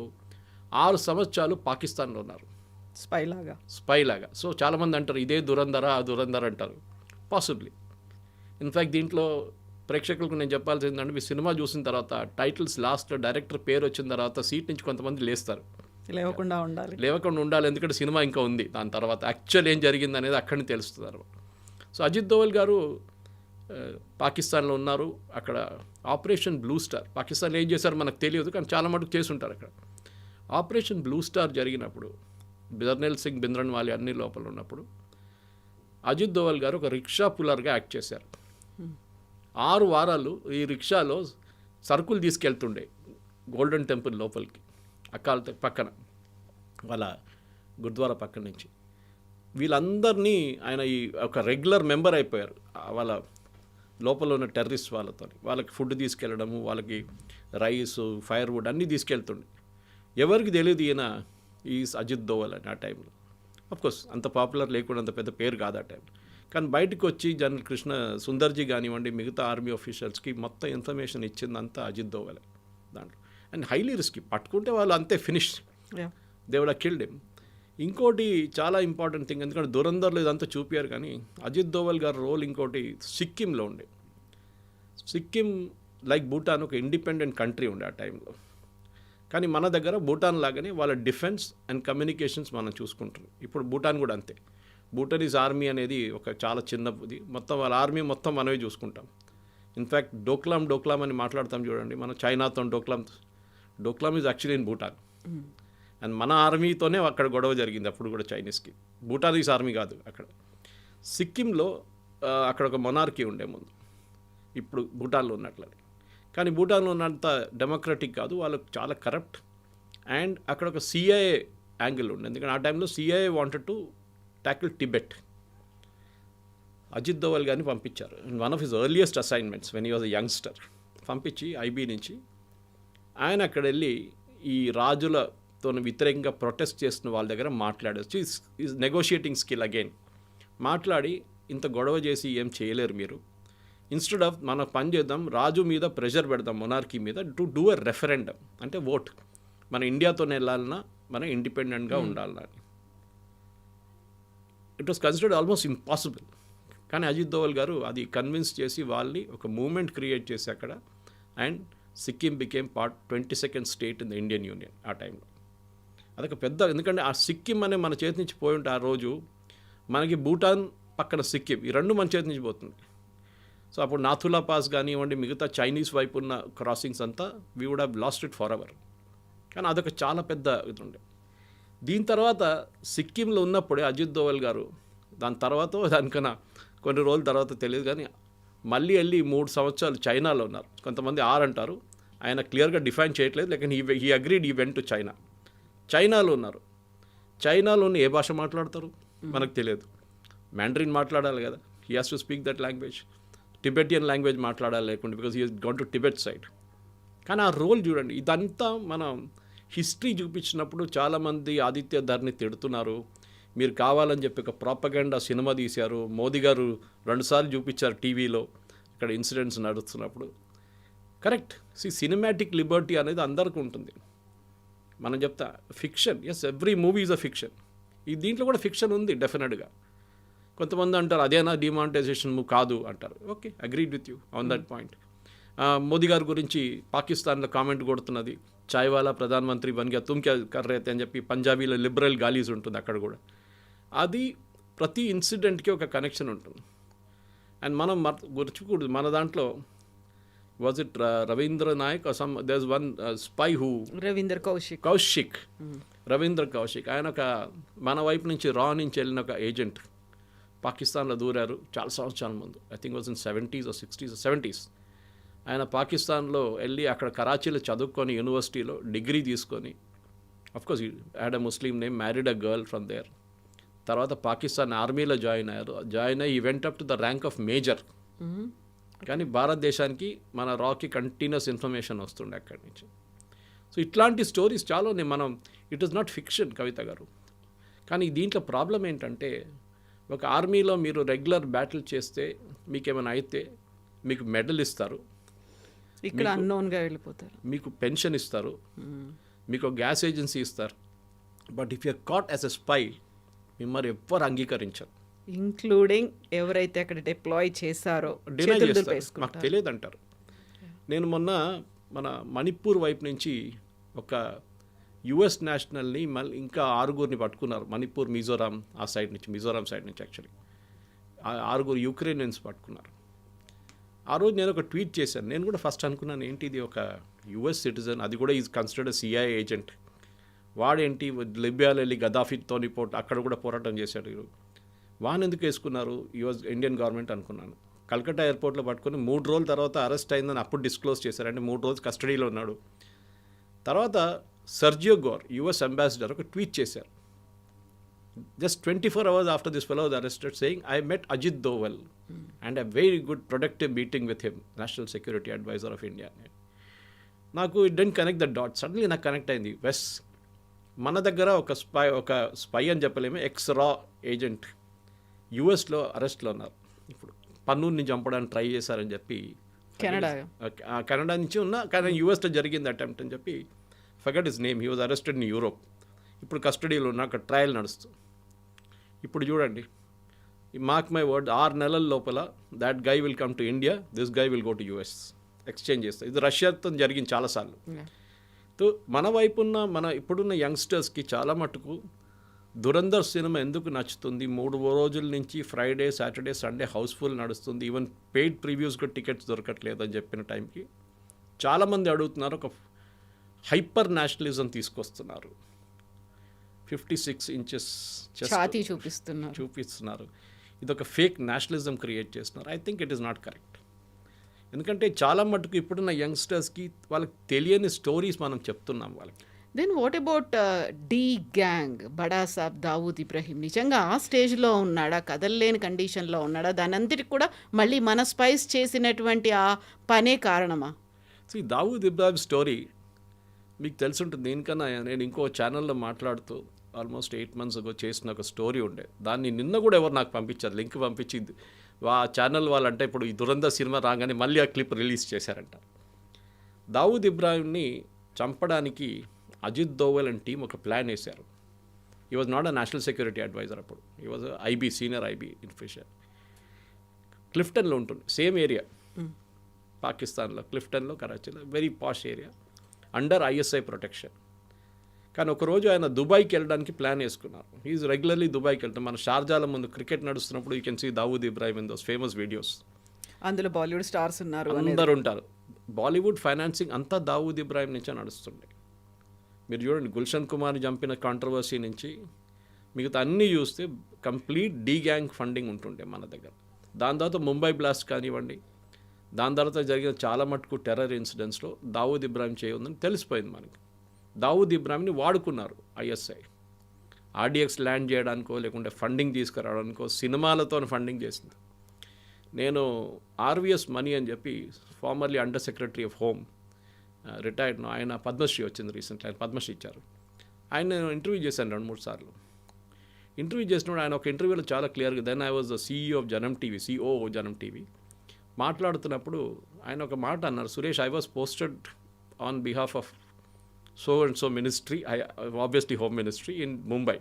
[SPEAKER 3] 6 సంవత్సరాలు పాకిస్తాన్లో ఉన్నారు స్పై లాగా. సో చాలామంది అంటారు ఇదే దురంధర ఆ దురంధర అంటారు. పాసిబ్లీ. ఇన్ఫ్యాక్ట్ దీంట్లో ప్రేక్షకులకు నేను చెప్పాల్సింది ఏంటంటే, మీ సినిమా చూసిన తర్వాత టైటిల్స్ లాస్ట్లో డైరెక్టర్ పేరు వచ్చిన తర్వాత సీట్ నుంచి కొంతమంది లేస్తారు, లేవకుండా ఉండాలి, ఎందుకంటే సినిమా ఇంకా ఉంది. దాని తర్వాత యాక్చువల్ ఏం జరిగింది అనేది అక్కడిని తెలుస్తుంది అనమాట. సో అజిత్ దోవల్ గారు పాకిస్తాన్లో ఉన్నారు. అక్కడ ఆపరేషన్ బ్లూ స్టార్, పాకిస్తాన్లో ఏం చేశారో మనకు తెలియదు, కానీ చాలా మటుకు చేసి ఉంటారు అక్కడ. ఆపరేషన్ బ్లూ స్టార్ జరిగినప్పుడు జర్నల్ సింగ్ భింద్రన్వాలే అన్ని లోపల ఉన్నప్పుడు అజిత్ దోవల్ గారు ఒక రిక్షా పుల్లర్గా యాక్ట్ చేశారు. 6 వారాలు ఈ రిక్షాలో సరుకులు తీసుకెళ్తుండే గోల్డెన్ టెంపుల్ లోపలికి, అకాల్ పక్కన వాళ్ళ గురుద్వారా పక్కన నుంచి. వీళ్ళందరినీ ఆయన ఈ ఒక రెగ్యులర్ మెంబర్ అయిపోయారు వాళ్ళ లోపల ఉన్న టెర్రరిస్ట్ వాళ్ళతో. వాళ్ళకి ఫుడ్ తీసుకెళ్ళడము, వాళ్ళకి రైస్, ఫైర్ వుడ్ అన్నీ తీసుకెళ్తుండే. ఎవరికి తెలియదు ఈయన ఈ అజిత్ దోవల్ అని ఆ టైంలో. అఫ్కోర్స్ అంత పాపులర్ లేకుండా, అంత పెద్ద పేరు కాదు ఆ టైంలో. కానీ బయటకు వచ్చి జనరల్ కృష్ణ సుందర్జీ కానివ్వండి, మిగతా ఆర్మీ ఆఫీషియల్స్కి మొత్తం ఇన్ఫర్మేషన్ ఇచ్చిందంతా అజిత్ దోవలే దాంట్లో. అండ్ హైలీ రిస్కీ, పట్టుకుంటే వాళ్ళు అంతే finish, they would have killed him. ఇంకోటి చాలా ఇంపార్టెంట్ థింగ్, ఎందుకంటే దురంధర్లో ఇదంతా చూపారు, కానీ అజిత్ దోవల్ గారి రోల్ ఇంకోటి సిక్కింలో ఉండే. సిక్కిం లైక్ భూటాన్ ఒక ఇండిపెండెంట్ కంట్రీ ఉండే ఆ టైంలో. కానీ మన దగ్గర భూటాన్ లాగానే వాళ్ళ డిఫెన్స్ అండ్ కమ్యూనికేషన్స్ మనం చూసుకుంటాం. ఇప్పుడు భూటాన్ కూడా అంతే. భూటానీస్ ఆర్మీ అనేది ఒక చాలా చిన్నది, మొత్తం వాళ్ళ ఆర్మీ మొత్తం మనమే చూసుకుంటాం. ఇన్ఫ్యాక్ట్ డోక్లాం అని మాట్లాడతాం చూడండి, మనం చైనాతో Doklam is actually in Bhutan. And మన ఆర్మీతోనే అక్కడ గొడవ జరిగింది అప్పుడు కూడా చైనీస్కి. భూటానీస్ ఆర్మీ కాదు అక్కడ. సిక్కింలో అక్కడ ఒక మొనార్కీ ఉండే ముందు, ఇప్పుడు భూటాన్లో ఉన్నట్లని. కానీ భూటాన్లో ఉన్నంత డెమోక్రటిక్ కాదు, వాళ్ళకు చాలా కరప్ట్. అండ్ అక్కడ ఒక సిఐఏ యాంగిల్ ఉండే, ఎందుకంటే ఆ టైంలో CIA wanted to tackle Tibet. Ajit Doval గారిని పంపించారు. One of his earliest assignments when he was a youngster, పంపించి ఐబీ నుంచి ఆయన అక్కడ వెళ్ళి ఈ రాజులతో వ్యతిరేకంగా ప్రొటెస్ట్ చేస్తున్న వాళ్ళ దగ్గర మాట్లాడచ్చు. Is negotiating skill again. మాట్లాడి ఇంత గొడవ చేసి ఏం చేయలేరు మీరు, ఇన్స్టెడ్ ఆఫ్ మనం పని చేద్దాం, రాజు మీద ప్రెషర్ పెడదాం, మొనార్కీ మీద, టు డూ ఎ రెఫరెండం, అంటే ఓట్, మన ఇండియాతోనే వెళ్ళాలన్నా మనం ఇండిపెండెంట్గా ఉండాలన్నా. It was considered almost impossible. కానీ అజిత్ దోవల్ గారు అది కన్విన్స్ చేసి వాళ్ళని ఒక మూమెంట్ క్రియేట్ చేసి అక్కడ, and Sikkim became 22nd state in the Indian union ఆ టైంలో. అదొక పెద్ద, ఎందుకంటే ఆ సిక్కిం అనే మన చేతి నుంచి పోయి ఉంటే ఆ రోజు మనకి భూటాన్ పక్కన సిక్కిం, ఈ రెండు మన చేతి నుంచి పోతుంది. సో అప్పుడు నాథులా పాస్ కానివ్వండి, మిగతా చైనీస్ వైపు ఉన్న క్రాసింగ్స్ అంతా we would have lost it for ever. కానీ అదొక చాలా పెద్ద ఇది ఉండే. దీని తర్వాత సిక్కింలో ఉన్నప్పుడే అజిత్ దోవల్ గారు, దాని తర్వాత దానికన్నా కొన్ని రోజుల తర్వాత తెలియదు కానీ మళ్ళీ వెళ్ళి 3 సంవత్సరాలు చైనాలో ఉన్నారు. కొంతమంది 6 అంటారు, ఆయన క్లియర్గా డిఫైన్ చేయట్లేదు, లేకపోతే హీ అగ్రీడ్ ఈ వెంట్ టు చైనా. చైనాలో ఉన్నారు. చైనాలోని ఏ భాష మాట్లాడతారు మనకు తెలియదు, మ్యాండరిన్ మాట్లాడాలి కదా, he has to speak that language. Tibetan language మాట్లాడాలి లేకుంటే, because he has gone to Tibet side. కానీ ఆ రోల్ చూడండి, ఇదంతా మనం హిస్టరీ చూపించినప్పుడు చాలామంది ఆదిత్య ధర్ని తిడుతున్నారు, మీరు కావాలని చెప్పి ఒక ప్రాపగండా సినిమా తీశారు, మోదీ గారు 2 సార్లు చూపించారు టీవీలో ఇక్కడ ఇన్సిడెంట్స్ నడుస్తున్నప్పుడు. కరెక్ట్, సినిమాటిక్ లిబర్టీ అనేది అందరికీ ఉంటుంది. మనం చెప్తా fiction, yes, every movie is a fiction. ఈ దీంట్లో కూడా ఫిక్షన్ ఉంది డెఫినెట్గా. కొంతమంది అంటారు అదేనా డిమానిటైజేషన్ కాదు అంటారు. Okay, agreed with you on that point. Modi గారి గురించి పాకిస్తాన్లో కామెంట్ కొడుతున్నది చాయ్ వాలా ప్రధాన మంత్రి బన్ గయా తుమ్ క్యా కర్ రహే తే అని చెప్పి పంజాబీలో లిబరల్ గాలీస్ ఉంటుంది అక్కడ కూడా. అది ప్రతి ఇన్సిడెంట్కి ఒక కనెక్షన్ ఉంటుంది. అండ్ మనం గుర్చుకూడదు, మన దాంట్లో was it Ravindra Nayak or some there is one spy who
[SPEAKER 2] Ravinder
[SPEAKER 3] Kaushik Ravindra Kaushik, ఆయన ఒక మన వైపు నుంచి నుంచి వెళ్ళిన ఒక ఏజెంట్ పాకిస్తాన్లో దూరారు చాలా సంవత్సరాల ముందు. I think was in 70s or 60s or 70s. ఆయన పాకిస్తాన్లో వెళ్ళి అక్కడ కరాచీలో చదువుకొని యూనివర్సిటీలో డిగ్రీ తీసుకొని, of course had a Muslim name, married a girl from there. తర్వాత పాకిస్తాన్ ఆర్మీలో జాయిన్ అయ్యి he went up to the rank of major. కానీ భారతదేశానికి మన రాకి కంటిన్యూస్ ఇన్ఫర్మేషన్ వస్తుండే అక్కడి నుంచి. సో ఇట్లాంటి స్టోరీస్ చాలా ఉన్నాయి. మనం ఇట్ ఈస్ నాట్ ఫిక్షన్ కవిత గారు. కానీ దీంట్లో ప్రాబ్లం ఏంటంటే, ఒక ఆర్మీలో మీరు రెగ్యులర్ బ్యాటిల్ చేస్తే మీకేమైనా అయితే మీకు మెడల్ ఇస్తారు,
[SPEAKER 2] ఇక్కడ అన్నోన్గా వెళ్ళిపోతారు,
[SPEAKER 3] మీకు పెన్షన్ ఇస్తారు, మీకు గ్యాస్ ఏజెన్సీ ఇస్తారు. But if you caught as a spy మిమ్మల్ని ఎవ్వరు అంగీకరించరు,
[SPEAKER 2] ఇంక్లూడింగ్ ఎవరైతే అక్కడ డిప్లాయ్ చేశారో
[SPEAKER 3] డినై చేస్తారు, మాకు తెలియదు అంటారు. నేను మొన్న మన మణిపూర్ వైపు నుంచి ఒక యుఎస్ నేషనల్ని మళ్ళీ ఇంకా 6 పట్టుకున్నారు. మణిపూర్ మిజోరాం సైడ్ నుంచి యాక్చువల్లీ 6 యుక్రెయినియన్స్ పట్టుకున్నారు. ఆ రోజు నేను ఒక ట్వీట్ చేశాను. నేను కూడా ఫస్ట్ అనుకున్నాను, ఏంటి ఇది ఒక యుఎస్ సిటిజన్, అది కూడా ఈజ్ కన్సిడర్డ్ సిఐఏ ఏజెంట్, వాడేంటి లిబియాలో వెళ్ళి గదాఫీతో అక్కడ కూడా పోరాటం చేశాడు, వాడిని ఎందుకు వేసుకున్నారు యుఎస్ ఇండియన్ గవర్నమెంట్ అనుకున్నాను. కల్కట్టా ఎయిర్పోర్ట్లో పట్టుకొని 3 రోజుల తర్వాత అరెస్ట్ అయిందని అప్పుడు డిస్క్లోజ్ చేశారు. అంటే 3 రోజులు కస్టడీలో ఉన్నాడు. తర్వాత సర్జియో గోర్ యుఎస్ అంబాసిడర్ ఒక ట్వీట్ చేశారు, just 24 hours after this fellow was arrested, saying, I met Ajit Doval and a very good productive meeting with him, National Security Advisor of India. నాకు it didn't connect the dot. Suddenly నాకు connect అయింది. మన దగ్గర ఒక spy అని చెప్పలేము, ఎక్స్-రా agent యుఎస్లో అరెస్ట్లో ఉన్నారు. ఇప్పుడు పన్నూర్ని చంపడానికి ట్రై చేశారని చెప్పి కెనడా నుంచి కానీ యుఎస్లో జరిగింది అటెంప్ట్ అని చెప్పి, forgot his name, he was arrested in Europe. ఇప్పుడు కస్టడీలో ఉన్న అక్కడ ట్రయల్ నడుస్తుంది. ఇప్పుడు చూడండి, మార్క్ మై వర్డ్, 6 నెలల లోపల that guy will come to India, this guy will go to US, exchange చేస్తారు. ఇది రష్యాతో జరిగింది చాలాసార్లు. సో మన వైపున్న ఇప్పుడున్న యంగ్స్టర్స్కి చాలా మటుకు దురంధర్ సినిమా ఎందుకు నచ్చుతుంది, 3 రోజుల నుంచి ఫ్రైడే సాటర్డే సండే హౌస్ఫుల్ నడుస్తుంది, ఈవెన్ పెయిడ్ ప్రివ్యూస్కి టికెట్స్ దొరకట్లేదు అని చెప్పిన టైంకి చాలామంది అడుగుతున్నారు, ఒక హైపర్ నేషనలిజం తీసుకొస్తున్నారు, 56 inches
[SPEAKER 2] ఛాతీ
[SPEAKER 3] చూపిస్తున్నారు, ఇది ఒక ఫేక్ నేషనలిజం క్రియేట్ చేస్తున్నారు. I think it is not correct. ఎందుకంటే చాలా మటుకు ఇప్పుడున్న యంగ్స్టర్స్కి వాళ్ళకి తెలియని స్టోరీస్ మనం చెప్తున్నాం వాళ్ళకి.
[SPEAKER 2] Then what about D gang, బడా సాబ్ దావూద్ ఇబ్రహీం నిజంగా ఆ స్టేజ్లో ఉన్నాడా, కదలలేని కండిషన్లో ఉన్నాడా, దాని అంతటికి కూడా మళ్ళీ మన స్పైస్ చేసినటువంటి ఆ పనే కారణమా?
[SPEAKER 3] సో ఈ దావూద్ ఇబ్రాహిం స్టోరీ మీకు తెలుసుంటుంది. దీనికన్నా నేను ఇంకో ఛానల్లో మాట్లాడుతూ ఆల్మోస్ట్ 8 months ago చేసిన ఒక స్టోరీ ఉండే, దాన్ని నిన్న కూడా ఎవరు నాకు పంపించారు, లింక్ పంపించింది. ఆ ఛానల్ వాళ్ళంటే ఇప్పుడు ఈ దురంధర్ సినిమా రాగానే మళ్ళీ ఆ క్లిప్ రిలీజ్ చేశారంట. దావూద్ ఇబ్రాహింని చంపడానికి అజిత్ దోవల్ అండ్ టీం ఒక ప్లాన్ వేశారు. He was not a national security advisor, అప్పుడు he was IB, senior IB officer. క్లిఫ్టన్లో ఉంటుంది, సేమ్ ఏరియా పాకిస్తాన్లో, క్లిఫ్టన్లో, కరాచీలో, very posh area, under ISI protection. కానీ ఒకరోజు ఆయన దుబాయ్కి వెళ్ళడానికి ప్లాన్ వేసుకున్నారు. ఈజ్ రెగ్యులర్లీ దుబాయ్కి వెళ్తాం. మన షార్జాల ముందు క్రికెట్ నడుస్తున్నప్పుడు you can see Dawood Ibrahim in those famous videos.
[SPEAKER 2] అందులో బాలీవుడ్ స్టార్స్ ఉన్నారు,
[SPEAKER 3] అందరు ఉంటారు. బాలీవుడ్ ఫైనాన్సింగ్ అంతా దావూద్ ఇబ్రాహిం నుంచే నడుస్తుండే. మీరు చూడండి, గుల్షన్ కుమార్ని చంపిన కాంట్రవర్సీ నుంచి మిగతా అన్నీ చూస్తే కంప్లీట్ డీ గ్యాంగ్ ఫండింగ్ ఉంటుండే మన దగ్గర. దాని తర్వాత ముంబై బ్లాస్ట్ కానివ్వండి, దాని తర్వాత జరిగిన చాలా మటుకు టెర్రర్ ఇన్సిడెంట్స్లో దావూద్ ఇబ్రాహిం చేయొద్దని తెలిసిపోయింది మనకి. దావూద్ ఇబ్రాహింని వాడుకున్నారు ఐఎస్ఐ, ఆర్డీఎక్స్ ల్యాండ్ చేయడానికో లేకుంటే ఫండింగ్ తీసుకురావడానికో, సినిమాలతో ఫండింగ్ చేసింది. నేను ఆర్వీఎస్ మనీ అని చెప్పి formerly under secretary of home, retired, ఆయన పద్మశ్రీ వచ్చింది రీసెంట్లీ, ఆయన పద్మశ్రీ ఇచ్చారు. ఆయన నేను ఇంటర్వ్యూ చేశాను 2-3 సార్లు. ఇంటర్వ్యూ చేసినప్పుడు ఆయన ఒక ఇంటర్వ్యూలో చాలా క్లియర్గా, then I was the CEO of Janam TV, CEO Janam TV, మాట్లాడుతున్నప్పుడు ఆయన ఒక మాట అన్నారు, Suresh, I was posted on behalf of so and so ministry, obviously home ministry in Mumbai,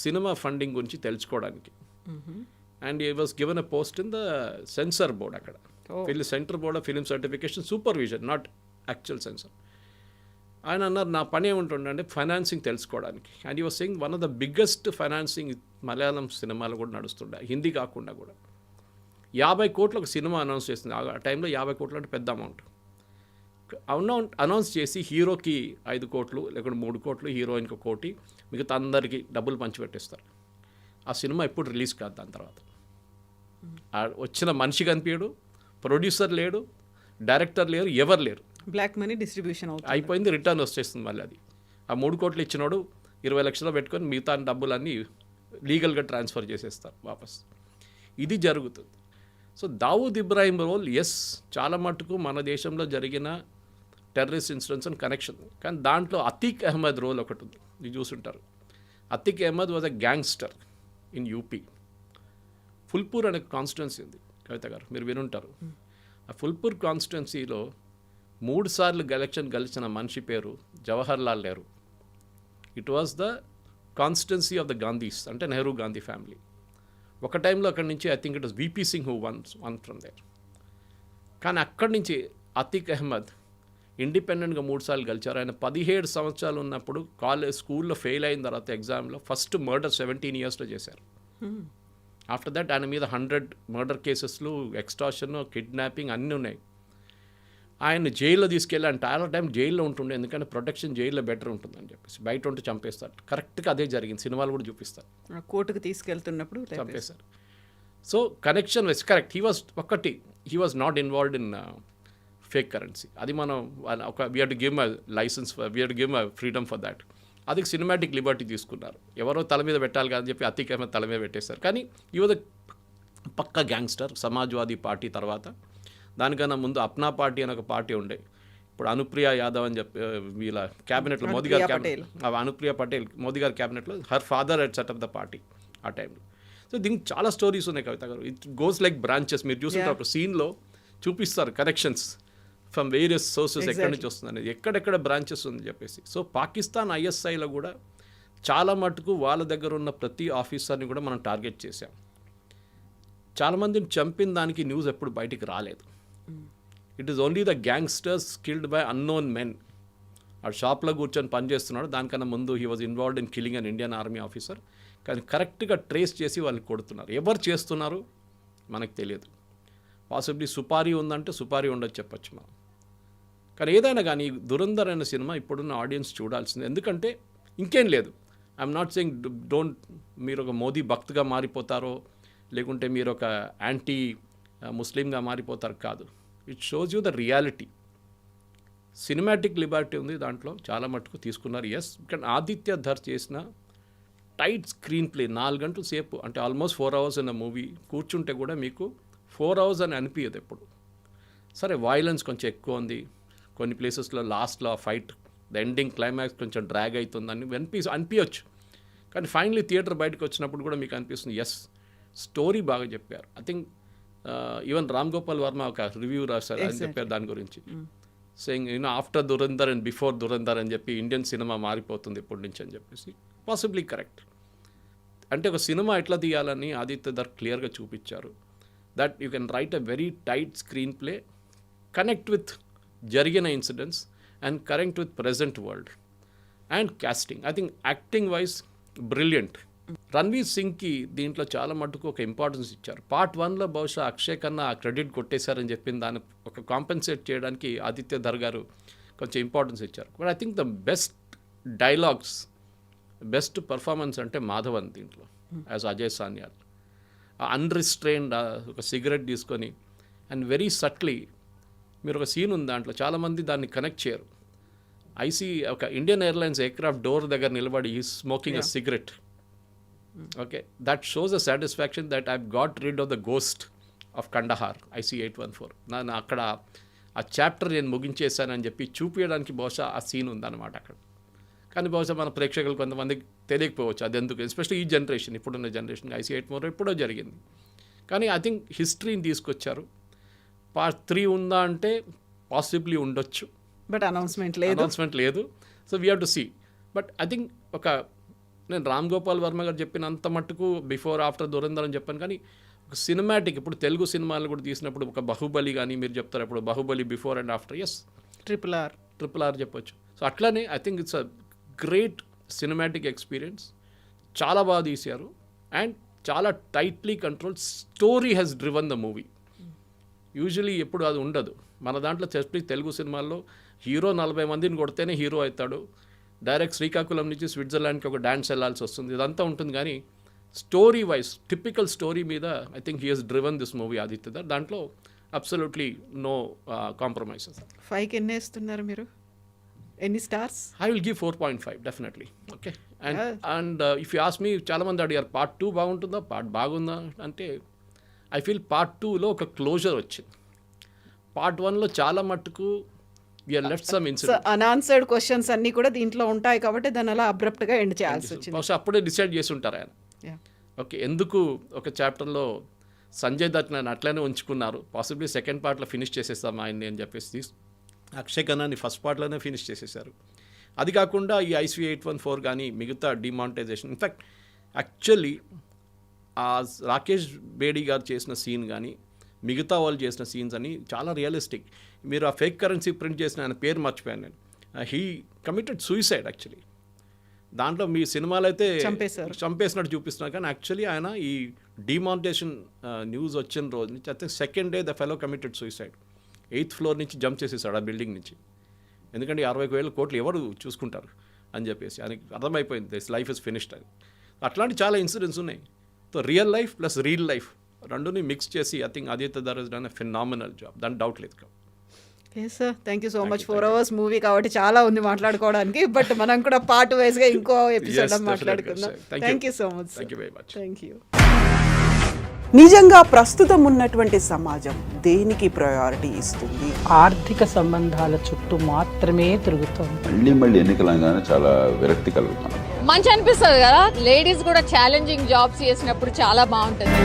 [SPEAKER 3] cinema funding గురించి తెలుసుకోవడానికి. And he was given a post in the censor board, అక్కడ centre board of film certification supervision, not actual censor. ఆయన అన్నారు నా పని ఏముంటుండే అంటే financing తెలుసుకోవడానికి. And he was saying one of the biggest financing Malayalam సినిమాలు కూడా నడుస్తుండే, హిందీ కాకుండా కూడా. 50 కోట్లు ఒక సినిమా అనౌన్స్ చేసింది. ఆ టైంలో 50 కోట్లు అంటే పెద్ద అమౌంట్. అనౌన్స్ చేసి హీరోకి 5 కోట్లు లేకుంటే 3 కోట్లు, హీరోయిన్కి 1 కోటి, మిగతా అందరికీ డబ్బులు పంచిపెట్టేస్తారు. ఆ సినిమా ఎప్పుడు రిలీజ్ కాదు. దాని తర్వాత వచ్చిన మనిషి కనిపించడు, ప్రొడ్యూసర్ లేడు, డైరెక్టర్ లేరు, ఎవరు లేరు.
[SPEAKER 2] బ్లాక్ మనీ డిస్ట్రిబ్యూషన్
[SPEAKER 3] అయిపోయింది, రిటర్న్ వచ్చేస్తుంది మళ్ళీ అది. ఆ 3 కోట్లు ఇచ్చినోడు 20 లక్షలు పెట్టుకొని మిగతా డబ్బులన్నీ లీగల్గా ట్రాన్స్ఫర్ చేసేస్తారు వాపస్. ఇది జరుగుతుంది. సో దావూద్ ఇబ్రాహిం రోల్ చాలా మటుకు మన దేశంలో జరిగిన టెర్రరిస్ట్ ఇన్సిడెంట్స్ అండ్ కనెక్షన్. కానీ దాంట్లో అతీక్ అహ్మద్ రోల్ ఒకటి ఉంది, మీరు చూసుంటారు. Atiq Ahmed was a gangster in UP. Phulpur అనే కాన్స్టిట్యున్సీ ఉంది కవిత గారు, మీరు వినుంటారు. ఆ ఫుల్పూర్ కాన్స్టిట్యున్సీలో 3 సార్లు ఎలక్షన్ గెలిచిన మనిషి పేరు Jawahar Lal Nehru. It was the constituency of the Gandhis, అంటే నెహ్రూ గాంధీ ఫ్యామిలీ. ఒక టైంలో అక్కడి నుంచి I think it was VP Singh who won from there. కానీ అక్కడి నుంచి అతీక్ అహ్మద్ ఇండిపెండెంట్గా 3 సార్లు గెలిచారు. ఆయన 17 సంవత్సరాలు ఉన్నప్పుడు స్కూల్లో ఫెయిల్ అయిన తర్వాత ఎగ్జామ్లో ఫస్ట్ మర్డర్ 17 ఇయర్స్లో చేశారు. ఆఫ్టర్ దట్ ఆయన మీద 100 మర్డర్ కేసెస్లు, ఎక్స్టార్షన్, కిడ్నాపింగ్ అన్నీ ఉన్నాయి. ఆయన జైల్లో తీసుకెళ్ళి ఆయన చాలా టైం జైల్లో ఉంటుండే, ఎందుకంటే ప్రొటెక్షన్ జైల్లో బెటర్ ఉంటుందని చెప్పేసి. బయట ఉంటే చంపేస్తారు. కరెక్ట్గా అదే జరిగింది, సినిమాలు కూడా చూపిస్తారు.
[SPEAKER 2] కోర్టుకు తీసుకెళ్తున్నప్పుడు
[SPEAKER 3] చంపేశారు. So connection was correct. He was not involved in fake currency. అది మనం we have to give my licence, we have to give my freedom for that. అది సినిమాటిక్ లిబర్టీ తీసుకున్నారు. ఎవరో తల మీద పెట్టాలి కాదని చెప్పి అతీక్ అహ్మద్ తల మీద పెట్టేశారు. కానీ ఈ వాజ్ పక్కా గ్యాంగ్స్టర్. సమాజ్వాదీ పార్టీ తర్వాత, దానికన్నా ముందు అప్నా పార్టీ అని ఒక పార్టీ ఉండే. ఇప్పుడు అనుప్రియ యాదవ్ అని చెప్పి వీళ్ళ క్యాబినెట్లో మోదీ గారి అనుప్రియ పటేల్ మోదీ గారి క్యాబినెట్లో her father head set up the party ఆ టైంలో. సో దీనికి చాలా స్టోరీస్ ఉన్నాయి కవిత గారు. It goes like branches. మీరు చూస్తుంటారు ఒక సీన్లో చూపిస్తారు కనెక్షన్స్ ఫ్రమ్ వేరియస్ సోర్సెస్, ఎక్కడి నుంచి వస్తుంది అనేది, ఎక్కడెక్కడ బ్రాంచెస్ ఉంది చెప్పేసి. సో పాకిస్తాన్ ఐఎస్ఐలో కూడా చాలా మటుకు వాళ్ళ దగ్గర ఉన్న ప్రతి ఆఫీసర్ని కూడా మనం టార్గెట్ చేశాం. చాలామందిని చంపిన దానికి న్యూస్ ఎప్పుడు బయటికి రాలేదు. It is only the gangsters killed by unknown men. ఆ షాప్లో కూర్చొని పనిచేస్తున్నాడు, దానికన్నా ముందు he was involved in killing an Indian army officer. కానీ కరెక్ట్గా ట్రేస్ చేసి వాళ్ళు కొడుతున్నారు. ఎవరు చేస్తున్నారు మనకు తెలియదు. పాసిబ్లీ సుపారీ ఉందంటే సుపారీ ఉండొచ్చు చెప్పచ్చు మనం. కానీ ఏదైనా కానీ దురంధర్ అనే సినిమా ఇప్పుడున్న ఆడియన్స్ చూడాల్సింది. ఎందుకంటే ఇంకేం లేదు. ఐఎమ్ నాట్ సెయింగ్ మీరు ఒక మోదీ భక్తుగా మారిపోతారో, లేకుంటే మీరు ఒక యాంటీ ముస్లింగా మారిపోతారు కాదు. It shows you the reality. Cinematic Liberty ఉంది దాంట్లో, చాలా మటుకు తీసుకున్నారు. కానీ ఆదిత్య ధర్ చేసిన టైట్ స్క్రీన్ ప్లే, 4 గంటల సేపు, అంటే ఆల్మోస్ట్ 4 hours ఇన్ మూవీ కూర్చుంటే కూడా మీకు 4 hours అని అనిపించదు ఎప్పుడు. సరే వైలెన్స్ కొంచెం ఎక్కువ ఉంది, కొన్ని ప్లేసెస్లో లాస్ట్లో ఆ ఫైట్, ద ఎండింగ్ క్లైమాక్స్ కొంచెం డ్రాగ్ అవుతుందని అనిపించవచ్చు. కానీ ఫైనలీ థియేటర్ బయటకు వచ్చినప్పుడు కూడా మీకు అనిపిస్తుంది స్టోరీ బాగా చెప్పారు. I think even Ram Gopal Varma ఒక రివ్యూ రాశారు, ఆయన చెప్పారు దాని గురించి. Saying after Dhurandhar and before Dhurandhar అని చెప్పి ఇండియన్ సినిమా మారిపోతుంది ఇప్పటి నుంచి అని చెప్పేసి. Possibly correct. అంటే ఒక సినిమా ఎట్లా తీయాలని ఆదిత్య ధర్ క్లియర్గా చూపించారు. That you can write a very tight screenplay, connect with జరిగిన incidents and connect with present world. And casting, I think acting wise brilliant. Ranveer సింగ్కి దీంట్లో చాలా మటుకు ఒక ఇంపార్టెన్స్ ఇచ్చారు. పార్ట్ 1లో బహుశా అక్షయ్ కన్నా ఆ క్రెడిట్ కొట్టేశారని చెప్పిన దాన్ని ఒక కాంపెన్సేట్ చేయడానికి ఆదిత్య ధర్ గారు కొంచెం ఇంపార్టెన్స్ ఇచ్చారు. But I think the best dialogues, best performance అంటే మాధవన్ దీంట్లో యాజ్ అజయ్ సాన్యాల్. అన్రిస్ట్రైన్డ్ ఒక సిగరెట్ తీసుకొని అండ్ వెరీ సట్లీ, మీరు ఒక సీన్ ఉంది దాంట్లో, చాలామంది దాన్ని కనెక్ట్ చేయరు. ఒక ఇండియన్ ఎయిర్లైన్స్ ఎయిర్క్రాఫ్ట్ డోర్ దగ్గర నిలబడి ఈ smoking a cigarette. Okay, that shows a satisfaction that I got rid of the ghost of Kandahar IC-814. నేను అక్కడ ఆ చాప్టర్ నేను ముగించేశానని చెప్పి చూపించడానికి బహుశా ఆ సీన్ ఉందన్నమాట అక్కడ. కానీ బహుశా మన ప్రేక్షకులు కొంతమందికి తెలియకపోవచ్చు అది ఎందుకు, ఎస్పెషల్లీ ఈ జనరేషన్, ఇప్పుడున్న జనరేషన్. IC-814 ఎప్పుడో జరిగింది. కానీ ఐ థింక్ హిస్టరీని తీసుకొచ్చారు. పార్ట్ 3 ఉందా అంటే పాసిబ్లీ ఉండొచ్చు,
[SPEAKER 2] బట్ అనౌన్స్మెంట్ లేదు.
[SPEAKER 3] So we have to see. But I think నేను రామ్ గోపాల్ వర్మ గారు చెప్పినంత మట్టుకు బిఫోర్ ఆఫ్టర్ దురంధర్ అని చెప్పాను. కానీ ఒక సినిమాటిక్, ఇప్పుడు తెలుగు సినిమాలు కూడా తీసినప్పుడు ఒక బాహుబలి కానీ మీరు చెప్తారు, ఇప్పుడు Baahubali before and after. Triple R చెప్పొచ్చు. సో అట్లానే I think it's a great cinematic experience. చాలా బాగా తీశారు అండ్ చాలా tightly control story has driven the movie. Usually ఎప్పుడు అది ఉండదు మన దాంట్లో. తెలుగు సినిమాల్లో హీరో 40 మందిని కొడితేనే హీరో అవుతాడు, డైరెక్ట్ శ్రీకాకుళం నుంచి స్విట్జర్లాండ్కి ఒక డాన్స్ వెళ్ళాల్సి వస్తుంది, ఇదంతా ఉంటుంది. కానీ స్టోరీ వైజ్ టిపికల్ స్టోరీ మీద I think he has driven this movie Aditya. దాంట్లో అబ్సల్యూట్లీ నో కాంప్రమైజెస్.
[SPEAKER 2] 5కి ఎన్ని వేస్తున్నారు మీరు, ఎన్ని stars?
[SPEAKER 3] I will give 4.5 definitely. Okay. And if you ask me, చాలామంది అడిగారు పార్ట్ 2 బాగుంటుందా, పార్ట్ బాగుందా అంటే ఐ ఫీల్ పార్ట్ 2లో ఒక క్లోజర్ వచ్చింది. పార్ట్ 1లో చాలా మట్టుకు we are left some incident,
[SPEAKER 2] unanswered questions అన్నీ కూడా దీంట్లో ఉంటాయి కాబట్టి దాన్ని అలా అబ్రప్ట్గా ఎండ్ చేయాల్సి వచ్చింది.
[SPEAKER 3] బహుశా అప్పుడే డిసైడ్ చేసి ఉంటారు ఆయన. ఓకే, ఎందుకు ఒక చాప్టర్లో సంజయ్ దత్ నన్ను అట్లనే ఉంచుకున్నారు, పాసిబ్లీ సెకండ్ పార్ట్లో ఫినిష్ చేసేస్తాం ఆయన్ని అని చెప్పేసి అక్షయ్ ఖన్నాని ఫస్ట్ పార్ట్లోనే ఫినిష్ చేసేసారు. అది కాకుండా ఈ ICV 814 కానీ మిగతా డిమానిటైజేషన్, ఇన్ఫ్యాక్ట్ యాక్చువల్లీ ఆ రాకేష్ బేడీ గారు చేసిన సీన్ కానీ మిగతా వాళ్ళు చేసిన సీన్స్ అని చాలా రియలిస్టిక్. మీరు ఆ ఫేక్ కరెన్సీ ప్రింట్ చేసిన ఆయన పేరు మర్చిపోయాను నేను. He committed suicide actually. దాంట్లో మీ సినిమాలు అయితే చంపేసినట్టు చూపిస్తున్నారు, కానీ యాక్చువల్లీ ఆయన ఈ డిమానిటైజేషన్ న్యూస్ వచ్చిన రోజు నుంచి అయితే second day the fellow committed suicide. 8th floor నుంచి జంప్ చేసేసాడు ఆ బిల్డింగ్ నుంచి. ఎందుకంటే 60,000 కోట్లు ఎవరు చూసుకుంటారు అని చెప్పేసి ఆయనకి అర్థమైపోయింది, దిస్ లైఫ్ ఇస్ ఫినిష్డ్ అని. అట్లాంటి చాలా ఇన్సిడెంట్స్ ఉన్నాయి. So real life plus real life రెండుని మిక్స్ చేసి I think Aditya Dhar is done a phenomenal job, దాని డౌట్ లేదు.
[SPEAKER 2] Yes sir, thank you so much. 4 hours movie కాబట్టి చాలా ఉంది మాట్లాడుకోవడానికి, బట్ మనం కూడా పార్ట్ వైజ్గా ఇంకో ఎపిసోడ్ మాట్లాడుకుందాం. Thank you so much.
[SPEAKER 3] Thank you very much.
[SPEAKER 2] Thank you.
[SPEAKER 4] నిజంగా ప్రస్తుతం ఉన్నటువంటి సమాజం దేనికి ప్రయారిటీ ఇస్తుంది?
[SPEAKER 5] ఆర్థిక సంబంధాల చుట్టూ మాత్రమే తిరుగుతోంది.
[SPEAKER 6] మళ్ళీ ఎన్నికలంగానే చాలా విరక్తి కలుగుతాను.
[SPEAKER 7] మంచి అనిపిస్తుంది కదా, లేడీస్ కూడా ఛాలెంజింగ్ జాబ్స్ చేసినప్పుడు చాలా బాగుంటుంది.